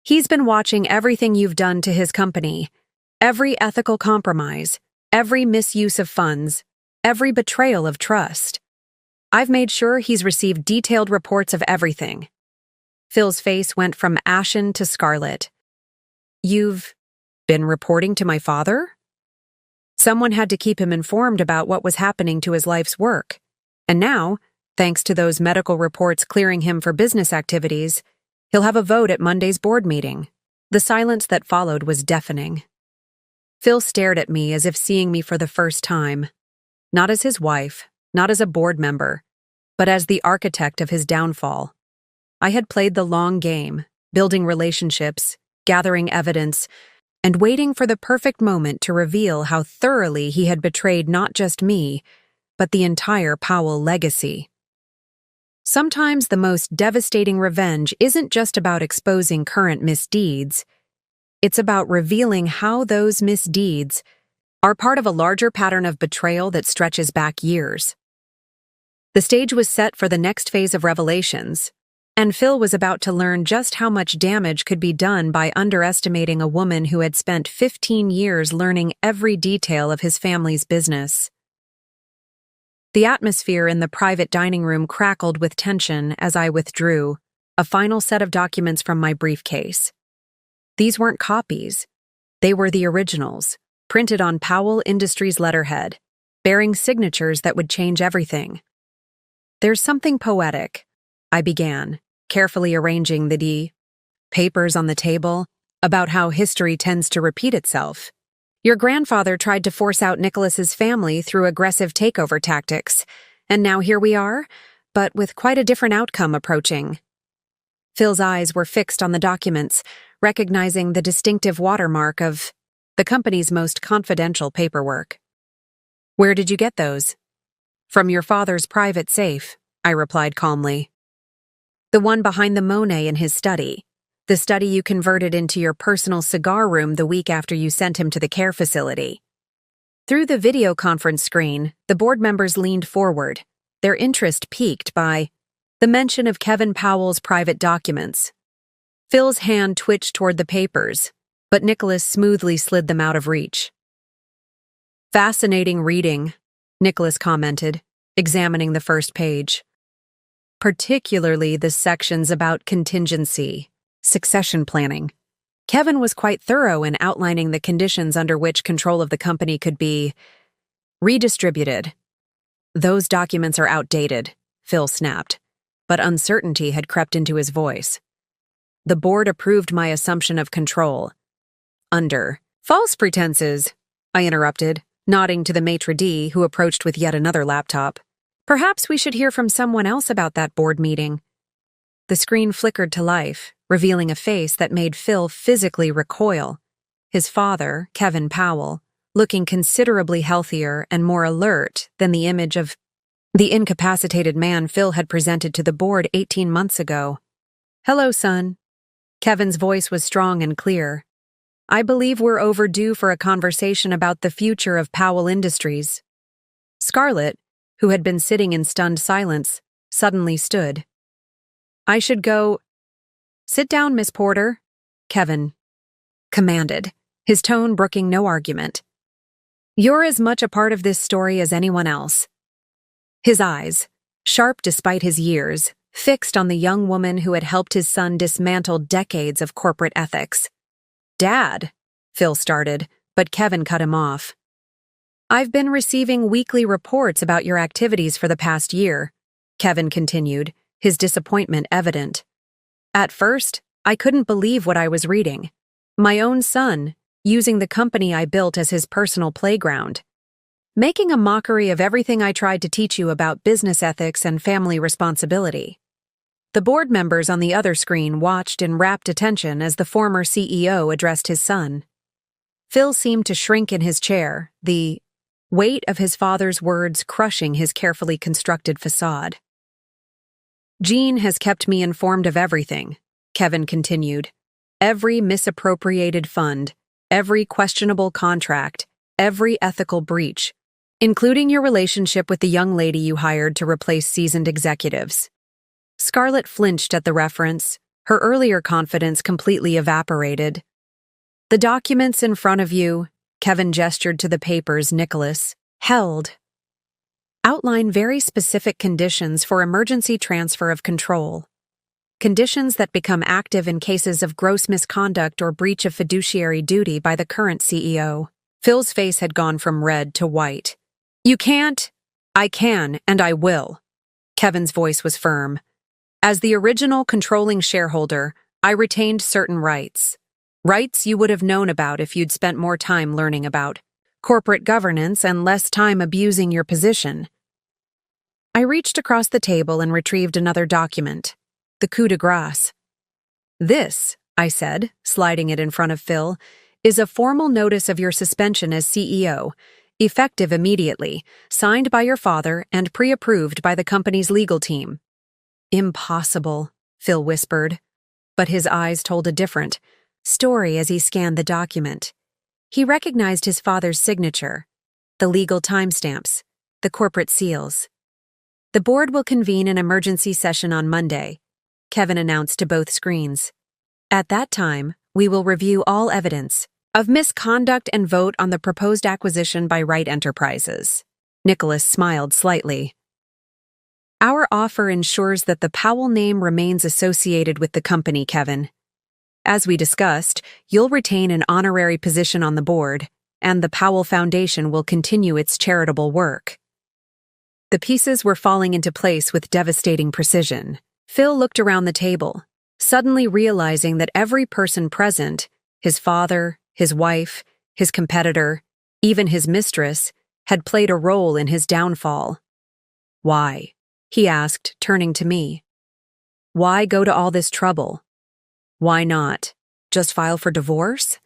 He's been watching everything you've done to his company, every ethical compromise, every misuse of funds, every betrayal of trust. I've made sure he's received detailed reports of everything. Phil's face went from ashen to scarlet. You've been reporting to my father? Someone had to keep him informed about what was happening to his life's work. And now, thanks to those medical reports clearing him for business activities, he'll have a vote at Monday's board meeting. The silence that followed was deafening. Phil stared at me as if seeing me for the first time. Not as his wife, not as a board member, but as the architect of his downfall. I had played the long game, building relationships, gathering evidence, and waiting for the perfect moment to reveal how thoroughly he had betrayed not just me, but the entire Powell legacy. Sometimes the most devastating revenge isn't just about exposing current misdeeds. It's about revealing how those misdeeds are part of a larger pattern of betrayal that stretches back years. The stage was set for the next phase of revelations, and Phil was about to learn just how much damage could be done by underestimating a woman who had spent 15 years learning every detail of his family's business. The atmosphere in the private dining room crackled with tension as I withdrew a final set of documents from my briefcase. These weren't copies. They were the originals, printed on Powell Industries letterhead, bearing signatures that would change everything. There's something poetic, I began, carefully arranging the papers on the table, about how history tends to repeat itself. Your grandfather tried to force out Nicholas's family through aggressive takeover tactics, and now here we are, but with quite a different outcome approaching. Phil's eyes were fixed on the documents, recognizing the distinctive watermark of the company's most confidential paperwork. Where did you get those? From your father's private safe, I replied calmly. The one behind the Monet in his study. The study you converted into your personal cigar room the week after you sent him to the care facility. Through the video conference screen, the board members leaned forward, their interest piqued by the mention of Kevin Powell's private documents. Phil's hand twitched toward the papers, but Nicholas smoothly slid them out of reach. Fascinating reading, Nicholas commented, examining the first page. Particularly the sections about contingency, succession planning. Kevin was quite thorough in outlining the conditions under which control of the company could be redistributed. Those documents are outdated, Phil snapped, but uncertainty had crept into his voice. The board approved my assumption of control. Under false pretenses, I interrupted, nodding to the maitre d' who approached with yet another laptop. Perhaps we should hear from someone else about that board meeting. The screen flickered to life, revealing a face that made Phil physically recoil. His father, Kevin Powell, looking considerably healthier and more alert than the image of the incapacitated man Phil had presented to the board 18 months ago. Hello, son. Kevin's voice was strong and clear. I believe we're overdue for a conversation about the future of Powell Industries. Scarlett, who had been sitting in stunned silence, suddenly stood. I should go. Sit down, Miss Porter, Kevin commanded, his tone brooking no argument. You're as much a part of this story as anyone else. His eyes, sharp despite his years, fixed on the young woman who had helped his son dismantle decades of corporate ethics. Dad, Phil started, but Kevin cut him off. I've been receiving weekly reports about your activities for the past year, Kevin continued, his disappointment evident. At first, I couldn't believe what I was reading. My own son, using the company I built as his personal playground. Making a mockery of everything I tried to teach you about business ethics and family responsibility. The board members on the other screen watched in rapt attention as the former CEO addressed his son. Phil seemed to shrink in his chair, the weight of his father's words crushing his carefully constructed facade. Jean has kept me informed of everything, Kevin continued. Every misappropriated fund, every questionable contract, every ethical breach, including your relationship with the young lady you hired to replace seasoned executives. Scarlett flinched at the reference, her earlier confidence completely evaporated. The documents in front of you, Kevin gestured to the papers Nicholas held, outline very specific conditions for emergency transfer of control. Conditions that become active in cases of gross misconduct or breach of fiduciary duty by the current CEO. Phil's face had gone from red to white. You can't. I can, and I will. Kevin's voice was firm. As the original controlling shareholder, I retained certain rights. Rights you would have known about if you'd spent more time learning about corporate governance and less time abusing your position. I reached across the table and retrieved another document, the coup de grace. This, I said, sliding it in front of Phil, is a formal notice of your suspension as CEO, effective immediately, signed by your father and pre-approved by the company's legal team. Impossible, Phil whispered, but his eyes told a different story as he scanned the document. He recognized his father's signature, the legal timestamps, the corporate seals. The board will convene an emergency session on Monday, Kevin announced to both screens. At that time, we will review all evidence of misconduct and vote on the proposed acquisition by Wright Enterprises. Nicholas smiled slightly. Our offer ensures that the Powell name remains associated with the company, Kevin. As we discussed, you'll retain an honorary position on the board, and the Powell Foundation will continue its charitable work. The pieces were falling into place with devastating precision. Phil looked around the table, suddenly realizing that every person present, his father, his wife, his competitor, even his mistress, had played a role in his downfall. Why? He asked, turning to me. Why go to all this trouble? Why not just file for divorce?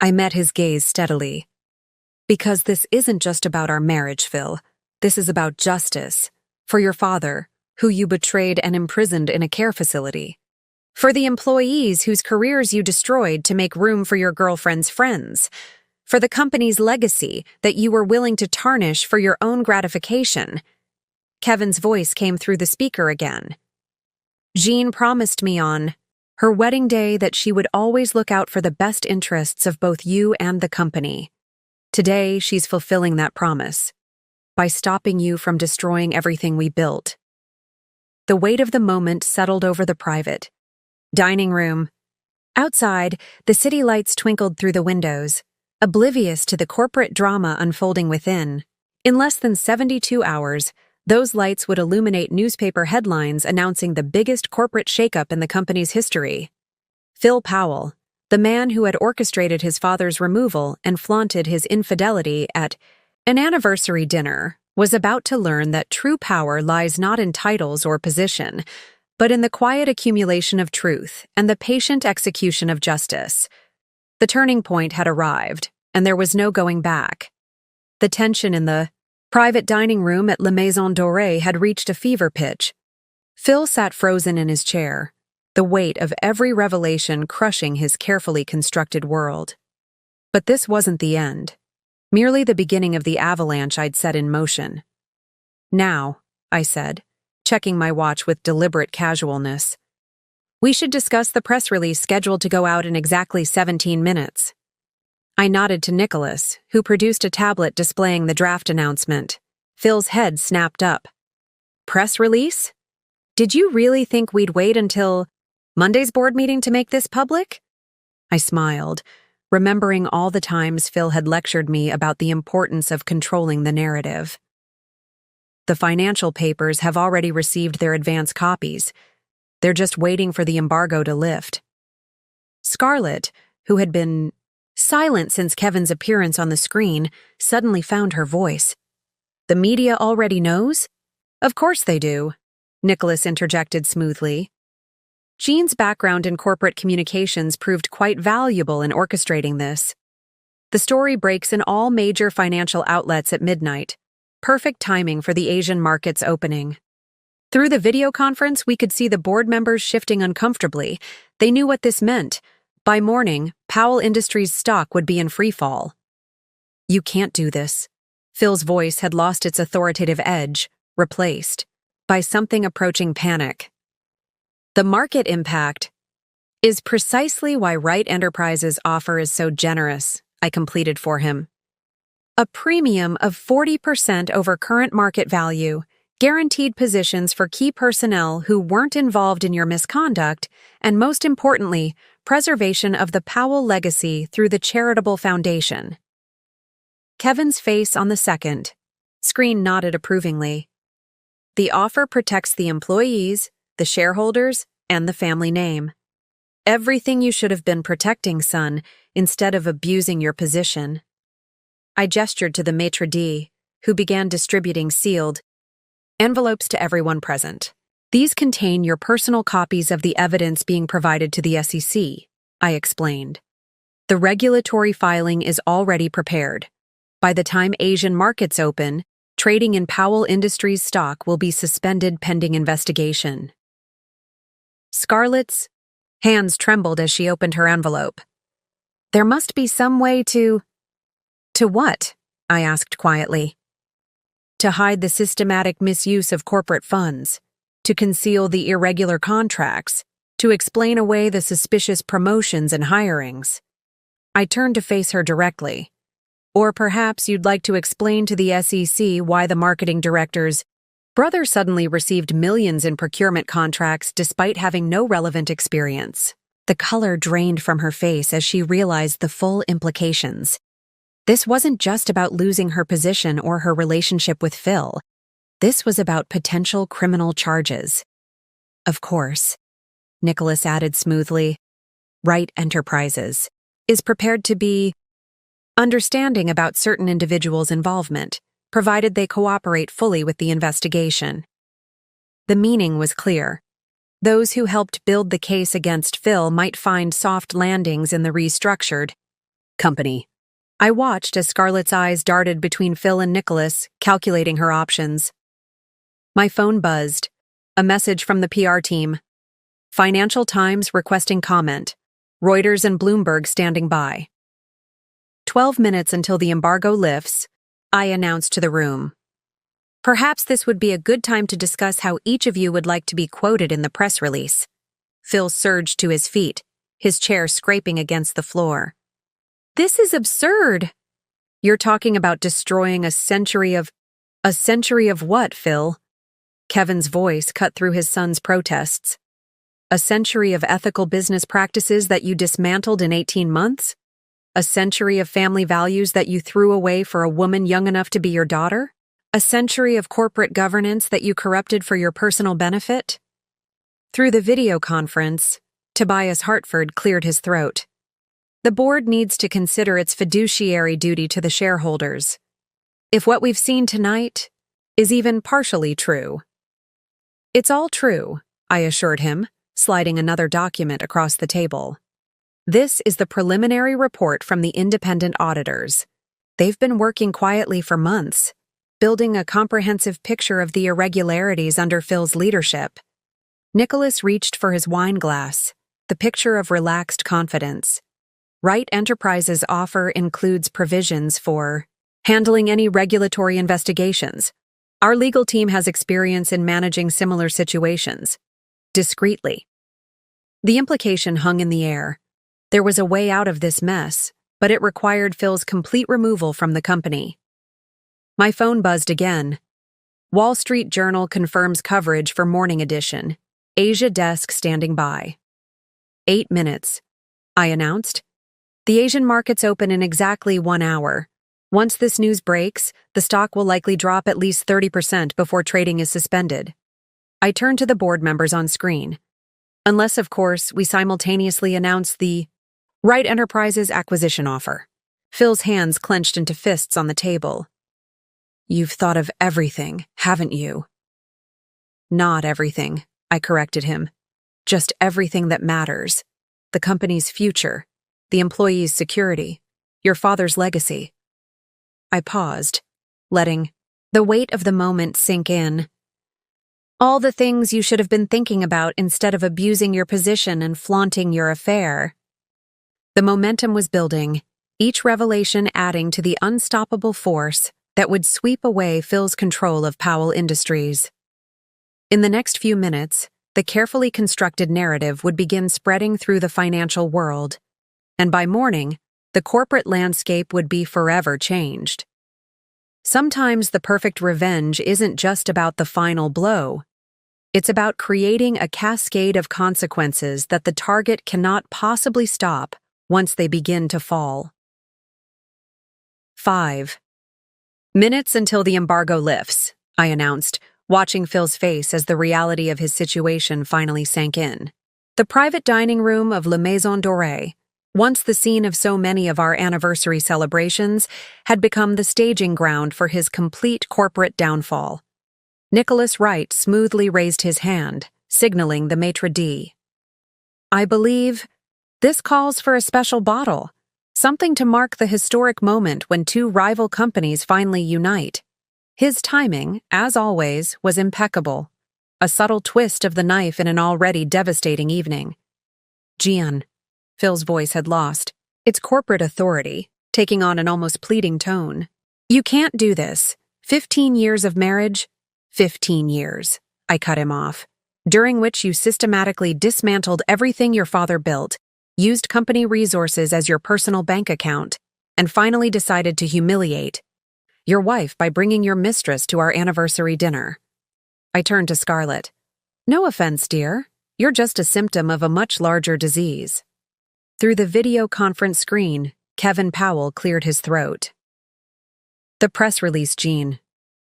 I met his gaze steadily. Because this isn't just about our marriage, Phil. This is about justice. For your father, who you betrayed and imprisoned in a care facility. For the employees whose careers you destroyed to make room for your girlfriend's friends. For the company's legacy that you were willing to tarnish for your own gratification. Kevin's voice came through the speaker again. Jean promised me on her wedding day that she would always look out for the best interests of both you and the company. Today, she's fulfilling that promise by stopping you from destroying everything we built. The weight of the moment settled over the private dining room. Outside, the city lights twinkled through the windows, oblivious to the corporate drama unfolding within. In less than 72 hours, those lights would illuminate newspaper headlines announcing the biggest corporate shakeup in the company's history. Phil Powell, the man who had orchestrated his father's removal and flaunted his infidelity at an anniversary dinner, was about to learn that true power lies not in titles or position, but in the quiet accumulation of truth and the patient execution of justice. The turning point had arrived, and there was no going back. The tension in the private dining room at La Maison Dorée had reached a fever pitch. Phil sat frozen in his chair, the weight of every revelation crushing his carefully constructed world. But this wasn't the end, merely the beginning of the avalanche I'd set in motion. Now, I said, checking my watch with deliberate casualness, we should discuss the press release scheduled to go out in exactly 17 minutes. I nodded to Nicholas, who produced a tablet displaying the draft announcement. Phil's head snapped up. Press release? Did you really think we'd wait until Monday's board meeting to make this public? I smiled, remembering all the times Phil had lectured me about the importance of controlling the narrative. The financial papers have already received their advance copies. They're just waiting for the embargo to lift. Scarlett, who had been silent since Kevin's appearance on the screen, suddenly found her voice. The media already knows? Of course they do, Nicholas interjected smoothly. Jean's background in corporate communications proved quite valuable in orchestrating this. The story breaks in all major financial outlets at midnight. Perfect timing for the Asian market's opening. Through the video conference, we could see the board members shifting uncomfortably. They knew what this meant. By morning, Powell Industries stock would be in free fall. You can't do this. Phil's voice had lost its authoritative edge, replaced by something approaching panic. The market impact is precisely why Wright Enterprises' offer is so generous, I completed for him. A premium of 40% over current market value, guaranteed positions for key personnel who weren't involved in your misconduct, and most importantly, preservation of the Powell legacy through the charitable foundation. Kevin's face on the second. Screen nodded approvingly. The offer protects the employees, the shareholders, and the family name. Everything you should have been protecting, son, instead of abusing your position. I gestured to the maitre d', who began distributing sealed envelopes to everyone present. These contain your personal copies of the evidence being provided to the SEC, I explained. The regulatory filing is already prepared. By the time Asian markets open, trading in Powell Industries stock will be suspended pending investigation. Scarlett's hands trembled as she opened her envelope. There must be some way to... To what? I asked quietly. To hide the systematic misuse of corporate funds, to conceal the irregular contracts, to explain away the suspicious promotions and hirings. I turned to face her directly. Or perhaps you'd like to explain to the SEC why the marketing director's brother suddenly received millions in procurement contracts despite having no relevant experience. The color drained from her face as she realized the full implications. This wasn't just about losing her position or her relationship with Phil. This was about potential criminal charges. Of course, Nicholas added smoothly, Wright Enterprises is prepared to be understanding about certain individuals' involvement, provided they cooperate fully with the investigation. The meaning was clear. Those who helped build the case against Phil might find soft landings in the restructured company. I watched as Scarlett's eyes darted between Phil and Nicholas, calculating her options. My phone buzzed. A message from the PR team. Financial Times requesting comment. Reuters and Bloomberg standing by. 12 minutes until the embargo lifts, I announced to the room. Perhaps this would be a good time to discuss how each of you would like to be quoted in the press release. Phil surged to his feet, his chair scraping against the floor. This is absurd. You're talking about destroying a century of what, Phil? Kevin's voice cut through his son's protests. A century of ethical business practices that you dismantled in 18 months? A century of family values that you threw away for a woman young enough to be your daughter? A century of corporate governance that you corrupted for your personal benefit? Through the video conference, Tobias Hartford cleared his throat. The board needs to consider its fiduciary duty to the shareholders. If what we've seen tonight is even partially true. It's all true, I assured him, sliding another document across the table. This is the preliminary report from the independent auditors. They've been working quietly for months, building a comprehensive picture of the irregularities under Phil's leadership. Nicholas reached for his wine glass, the picture of relaxed confidence. Wright Enterprises' offer includes provisions for handling any regulatory investigations. Our legal team has experience in managing similar situations. Discreetly. The implication hung in the air. There was a way out of this mess, but it required Phil's complete removal from the company. My phone buzzed again. Wall Street Journal confirms coverage for morning edition. Asia desk standing by. 8 minutes, I announced. The Asian markets open in exactly 1 hour. Once this news breaks, the stock will likely drop at least 30% before trading is suspended. I turned to the board members on screen. Unless, of course, we simultaneously announce the Wright Enterprises acquisition offer. Phil's hands clenched into fists on the table. You've thought of everything, haven't you? Not everything, I corrected him. Just everything that matters. The company's future. The employee's security, your father's legacy. I paused, letting the weight of the moment sink in. All the things you should have been thinking about instead of abusing your position and flaunting your affair. The momentum was building, each revelation adding to the unstoppable force that would sweep away Phil's control of Powell Industries. In the next few minutes, the carefully constructed narrative would begin spreading through the financial world. And by morning, the corporate landscape would be forever changed. Sometimes the perfect revenge isn't just about the final blow. It's about creating a cascade of consequences that the target cannot possibly stop once they begin to fall. 5. Minutes until the embargo lifts, I announced, watching Phil's face as the reality of his situation finally sank in. The private dining room of La Maison Dorée, once the scene of so many of our anniversary celebrations, had become the staging ground for his complete corporate downfall. Nicholas Wright smoothly raised his hand, signaling the maitre d'. I believe this calls for a special bottle, something to mark the historic moment when two rival companies finally unite. His timing, as always, was impeccable, a subtle twist of the knife in an already devastating evening. Gian, Phil's voice had lost its corporate authority, taking on an almost pleading tone. You can't do this. 15 years of marriage? 15 years, I cut him off, during which you systematically dismantled everything your father built, used company resources as your personal bank account, and finally decided to humiliate your wife by bringing your mistress to our anniversary dinner. I turned to Scarlett. No offense, dear. You're just a symptom of a much larger disease. Through the video conference screen, Kevin Powell cleared his throat. The press release, Jean.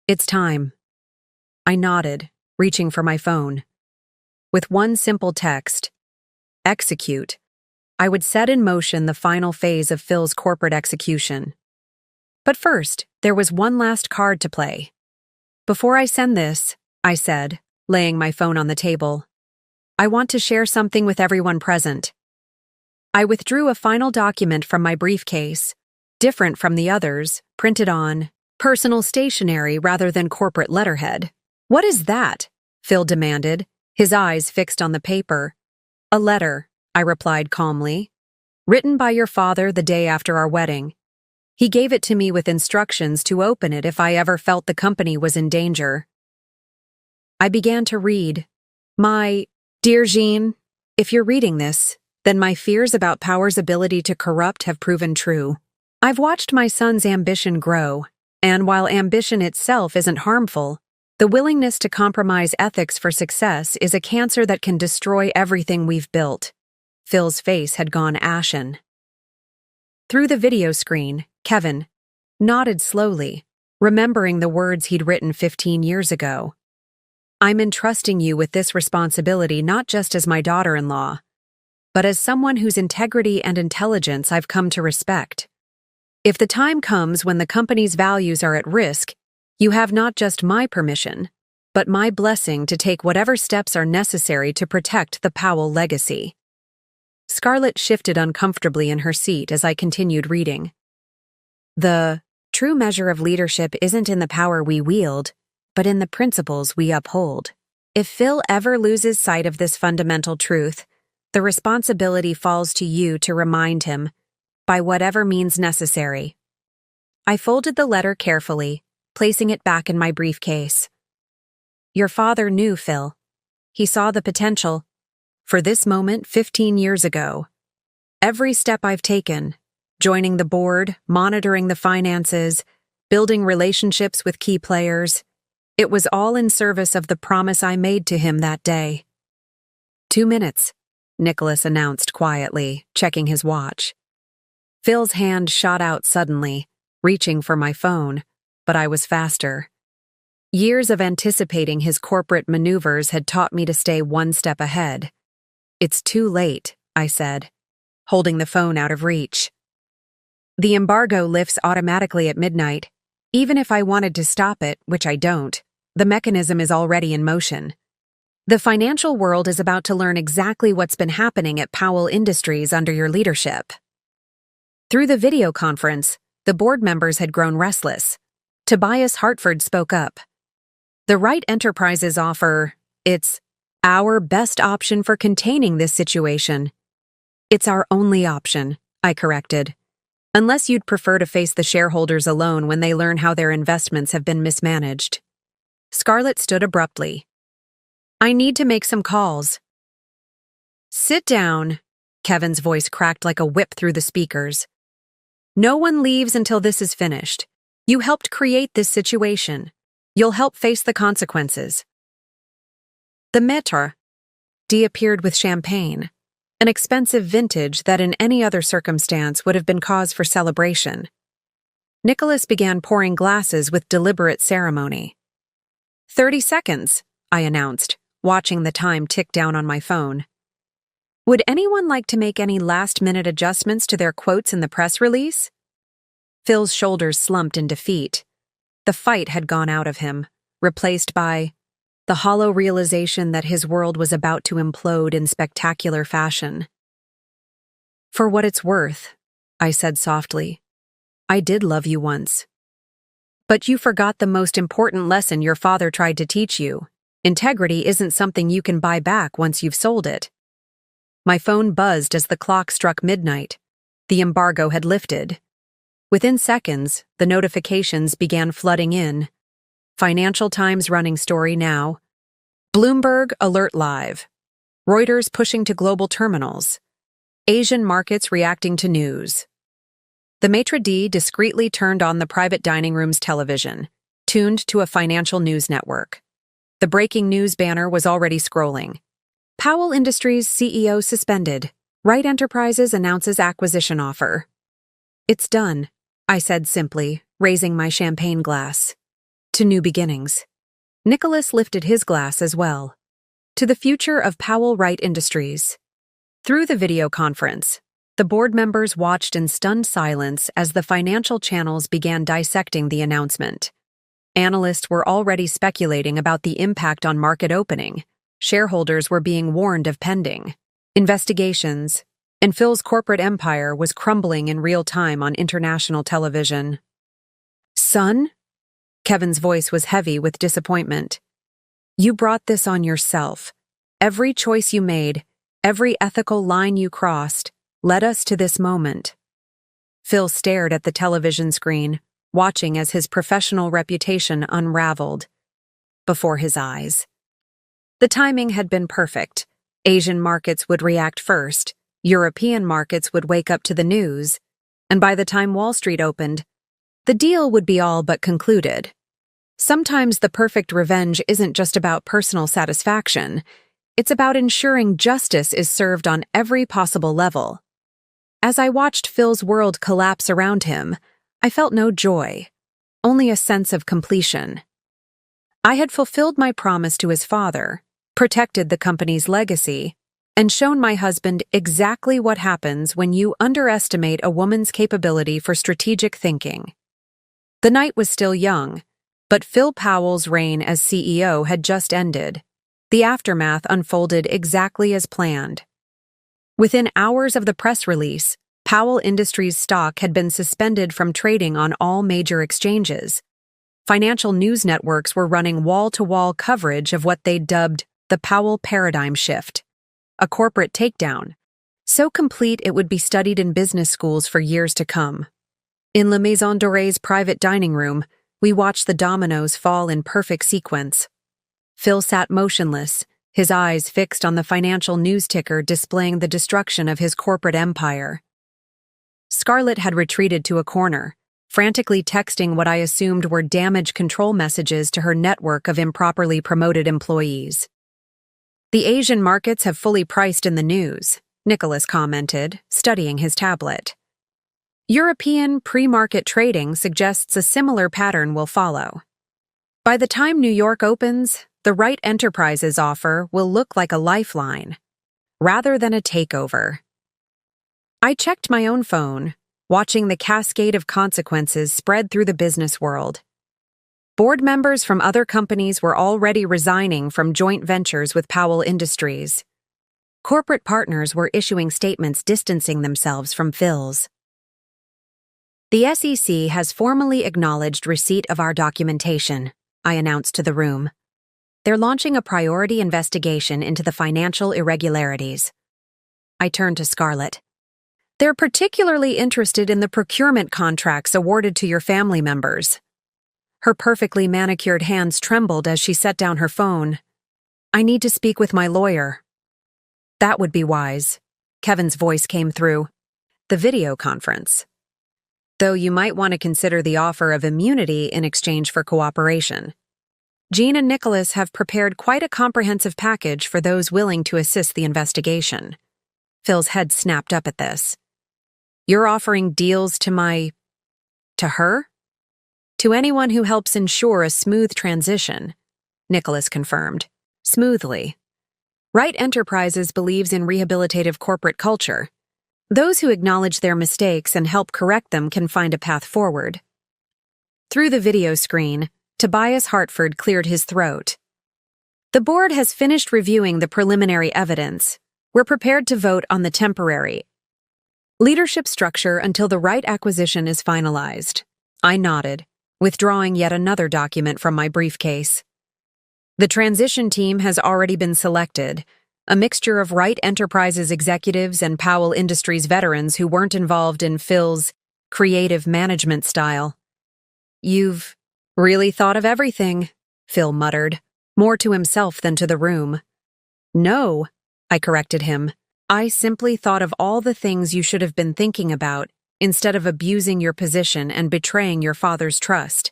It's time. I nodded, reaching for my phone. With one simple text, execute, I would set in motion the final phase of Phil's corporate execution. But first, there was one last card to play. Before I send this, I said, laying my phone on the table, I want to share something with everyone present. I withdrew a final document from my briefcase, different from the others, printed on personal stationery rather than corporate letterhead. What is that? Phil demanded, his eyes fixed on the paper. A letter, I replied calmly. Written by your father the day after our wedding. He gave it to me with instructions to open it if I ever felt the company was in danger. I began to read. My dear Jean, if you're reading this, then my fears about power's ability to corrupt have proven true. I've watched my son's ambition grow, and while ambition itself isn't harmful, the willingness to compromise ethics for success is a cancer that can destroy everything we've built. Phil's face had gone ashen. Through the video screen, Kevin nodded slowly, remembering the words he'd written 15 years ago. I'm entrusting you with this responsibility not just as my daughter-in-law, but as someone whose integrity and intelligence I've come to respect. If the time comes when the company's values are at risk, you have not just my permission, but my blessing to take whatever steps are necessary to protect the Powell legacy. Scarlett shifted uncomfortably in her seat as I continued reading. The true measure of leadership isn't in the power we wield, but in the principles we uphold. If Phil ever loses sight of this fundamental truth, the responsibility falls to you to remind him, by whatever means necessary. I folded the letter carefully, placing it back in my briefcase. Your father knew, Phil. He saw the potential. For this moment 15 years ago. Every step I've taken, joining the board, monitoring the finances, building relationships with key players, it was all in service of the promise I made to him that day. 2 minutes, Nicholas announced quietly, checking his watch. Phil's hand shot out suddenly, reaching for my phone, but I was faster. Years of anticipating his corporate maneuvers had taught me to stay one step ahead. It's too late, I said, holding the phone out of reach. The embargo lifts automatically at midnight. Even if I wanted to stop it, which I don't, the mechanism is already in motion. The financial world is about to learn exactly what's been happening at Powell Industries under your leadership. Through the video conference, the board members had grown restless. Tobias Hartford spoke up. The Wright Enterprises offer, it's our best option for containing this situation. It's our only option, I corrected. Unless you'd prefer to face the shareholders alone when they learn how their investments have been mismanaged. Scarlett stood abruptly. I need to make some calls. Sit down, Kevin's voice cracked like a whip through the speakers. No one leaves until this is finished. You helped create this situation. You'll help face the consequences. The maître d' appeared with champagne, an expensive vintage that in any other circumstance would have been cause for celebration. Nicholas began pouring glasses with deliberate ceremony. 30 seconds, I announced, watching the time tick down on my phone. Would anyone like to make any last-minute adjustments to their quotes in the press release? Phil's shoulders slumped in defeat. The fight had gone out of him, replaced by the hollow realization that his world was about to implode in spectacular fashion. For what it's worth, I said softly, I did love you once. But you forgot the most important lesson your father tried to teach you. Integrity isn't something you can buy back once you've sold it. My phone buzzed as the clock struck midnight. The embargo had lifted. Within seconds, the notifications began flooding in. Financial Times running story now. Bloomberg alert live. Reuters pushing to global terminals. Asian markets reacting to news. The maitre d' discreetly turned on the private dining room's television, tuned to a financial news network. The breaking news banner was already scrolling. Powell Industries CEO suspended. Wright Enterprises announces acquisition offer. It's done, I said simply, raising my champagne glass. To new beginnings. Nicholas lifted his glass as well. To the future of Powell Wright Industries. Through the video conference, the board members watched in stunned silence as the financial channels began dissecting the announcement. Analysts were already speculating about the impact on market opening. Shareholders were being warned of pending investigations, and Phil's corporate empire was crumbling in real time on international television. Son? Kevin's voice was heavy with disappointment. You brought this on yourself. Every choice you made, every ethical line you crossed, led us to this moment. Phil stared at the television screen, watching as his professional reputation unraveled before his eyes. The timing had been perfect. Asian markets would react first, European markets would wake up to the news, and by the time Wall Street opened, the deal would be all but concluded. Sometimes the perfect revenge isn't just about personal satisfaction, it's about ensuring justice is served on every possible level. As I watched Phil's world collapse around him, I felt no joy, only a sense of completion. I had fulfilled my promise to his father, protected the company's legacy, and shown my husband exactly what happens when you underestimate a woman's capability for strategic thinking. The night was still young, but Phil Powell's reign as CEO had just ended. The aftermath unfolded exactly as planned. Within hours of the press release, Powell Industries stock had been suspended from trading on all major exchanges. Financial news networks were running wall-to-wall coverage of what they dubbed the Powell paradigm shift, a corporate takedown, so complete it would be studied in business schools for years to come. In La Maison Dorée's private dining room, we watched the dominoes fall in perfect sequence. Phil sat motionless, his eyes fixed on the financial news ticker displaying the destruction of his corporate empire. Scarlett had retreated to a corner, frantically texting what I assumed were damage control messages to her network of improperly promoted employees. The Asian markets have fully priced in the news, Nicholas commented, studying his tablet. European pre-market trading suggests a similar pattern will follow. By the time New York opens, the Wright Enterprises offer will look like a lifeline, rather than a takeover. I checked my own phone, watching the cascade of consequences spread through the business world. Board members from other companies were already resigning from joint ventures with Powell Industries. Corporate partners were issuing statements distancing themselves from Phil's. The SEC has formally acknowledged receipt of our documentation, I announced to the room. They're launching a priority investigation into the financial irregularities. I turned to Scarlett. They're particularly interested in the procurement contracts awarded to your family members. Her perfectly manicured hands trembled as she set down her phone. I need to speak with my lawyer. That would be wise. Kevin's voice came through the video conference. Though you might want to consider the offer of immunity in exchange for cooperation. Jean and Nicholas have prepared quite a comprehensive package for those willing to assist the investigation. Phil's head snapped up at this. You're offering deals to her? To anyone who helps ensure a smooth transition, Nicholas confirmed. Smoothly. Wright Enterprises believes in rehabilitative corporate culture. Those who acknowledge their mistakes and help correct them can find a path forward. Through the video screen, Tobias Hartford cleared his throat. The board has finished reviewing the preliminary evidence. We're prepared to vote on the temporary leadership structure until the Wright acquisition is finalized. I nodded, withdrawing yet another document from my briefcase. The transition team has already been selected, a mixture of Wright Enterprises executives and Powell Industries veterans who weren't involved in Phil's creative management style. You've really thought of everything, Phil muttered, more to himself than to the room. No, I corrected him. I simply thought of all the things you should have been thinking about instead of abusing your position and betraying your father's trust.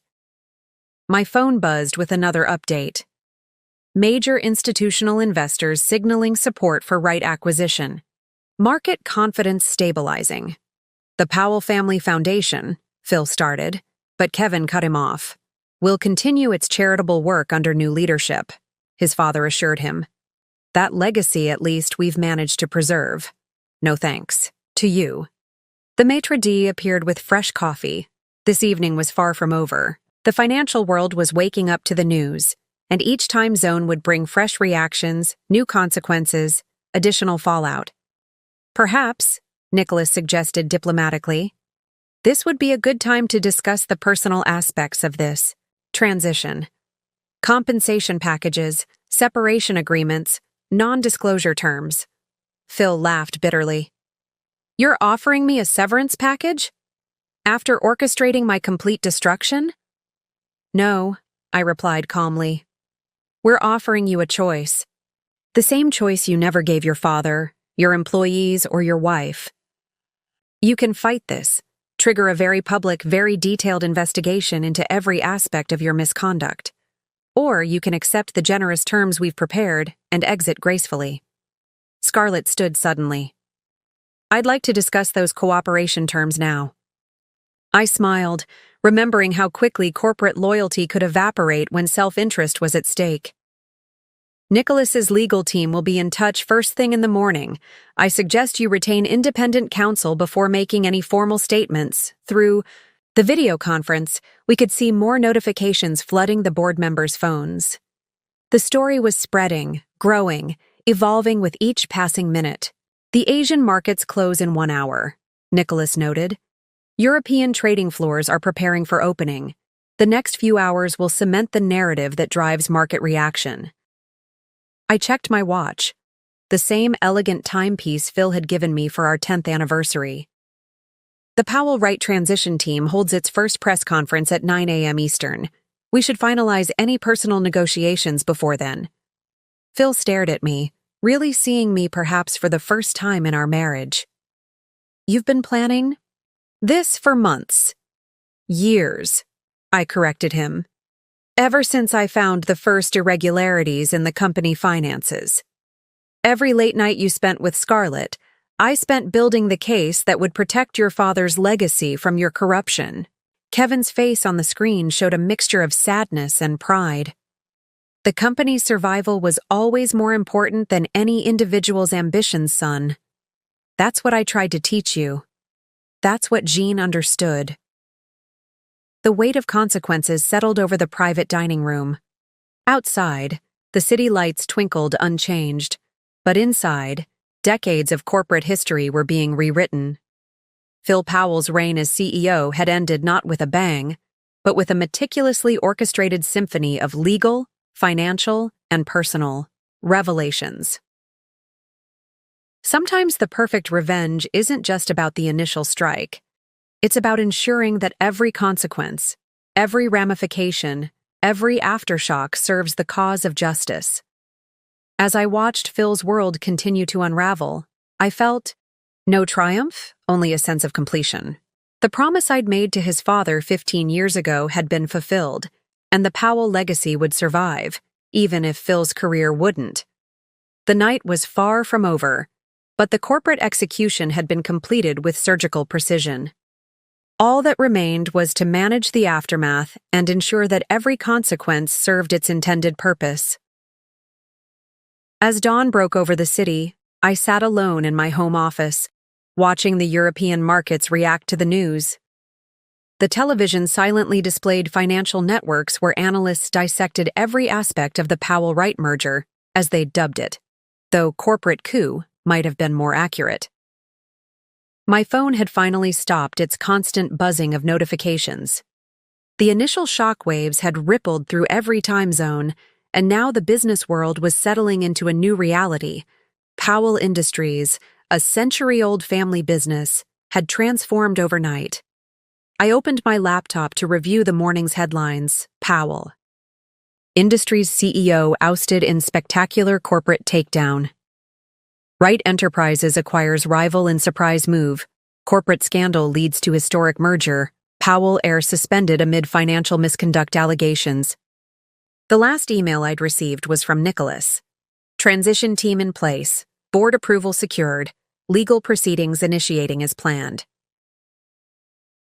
My phone buzzed with another update. Major institutional investors signaling support for Wright acquisition. Market confidence stabilizing. The Powell Family Foundation, Phil started, but Kevin cut him off. Will continue its charitable work under new leadership, his father assured him. That legacy, at least, we've managed to preserve. No thanks. To you. The maitre d' appeared with fresh coffee. This evening was far from over. The financial world was waking up to the news, and each time zone would bring fresh reactions, new consequences, additional fallout. Perhaps, Nicholas suggested diplomatically, this would be a good time to discuss the personal aspects of this transition. Compensation packages, separation agreements, non-disclosure terms. Phil laughed bitterly. You're offering me a severance package? After orchestrating my complete destruction? No, I replied calmly. We're offering you a choice. The same choice you never gave your father, your employees, or your wife. You can fight this, trigger a very public, very detailed investigation into every aspect of your misconduct. Or you can accept the generous terms we've prepared and exit gracefully. Scarlett stood suddenly. I'd like to discuss those cooperation terms now. I smiled, remembering how quickly corporate loyalty could evaporate when self-interest was at stake. Nicholas's legal team will be in touch first thing in the morning. I suggest you retain independent counsel before making any formal statements. Through the video conference, we could see more notifications flooding the board members' phones. The story was spreading, growing, evolving with each passing minute. The Asian markets close in 1 hour, Nicholas noted. European trading floors are preparing for opening. The next few hours will cement the narrative that drives market reaction. I checked my watch, the same elegant timepiece Phil had given me for our 10th anniversary. The Powell Wright transition team holds its first press conference at 9 a.m. Eastern. We should finalize any personal negotiations before then. Phil stared at me, really seeing me perhaps for the first time in our marriage. You've been planning this for months. Years, I corrected him. Ever since I found the first irregularities in the company finances. Every late night you spent with Scarlett, I spent building the case that would protect your father's legacy from your corruption. Kevin's face on the screen showed a mixture of sadness and pride. The company's survival was always more important than any individual's ambitions, son. That's what I tried to teach you. That's what Jean understood. The weight of consequences settled over the private dining room. Outside, the city lights twinkled unchanged, but inside, decades of corporate history were being rewritten. Phil Powell's reign as CEO had ended not with a bang, but with a meticulously orchestrated symphony of legal, financial, and personal revelations. Sometimes the perfect revenge isn't just about the initial strike. It's about ensuring that every consequence, every ramification, every aftershock serves the cause of justice. As I watched Phil's world continue to unravel, I felt no triumph, only a sense of completion. The promise I'd made to his father 15 years ago had been fulfilled, and the Powell legacy would survive, even if Phil's career wouldn't. The night was far from over, but the corporate execution had been completed with surgical precision. All that remained was to manage the aftermath and ensure that every consequence served its intended purpose. As dawn broke over the city, I sat alone in my home office, watching the European markets react to the news. The television silently displayed financial networks where analysts dissected every aspect of the Powell-Wright merger, as they dubbed it, though corporate coup might have been more accurate. My phone had finally stopped its constant buzzing of notifications. The initial shockwaves had rippled through every time zone, and now the business world was settling into a new reality. Powell Industries, a century-old family business, had transformed overnight. I opened my laptop to review the morning's headlines. Powell Industries CEO ousted in spectacular corporate takedown. Wright Enterprises acquires rival in surprise move. Corporate scandal leads to historic merger. Powell Air suspended amid financial misconduct allegations. The last email I'd received was from Nicholas. Transition team in place. Board approval secured. Legal proceedings initiating as planned.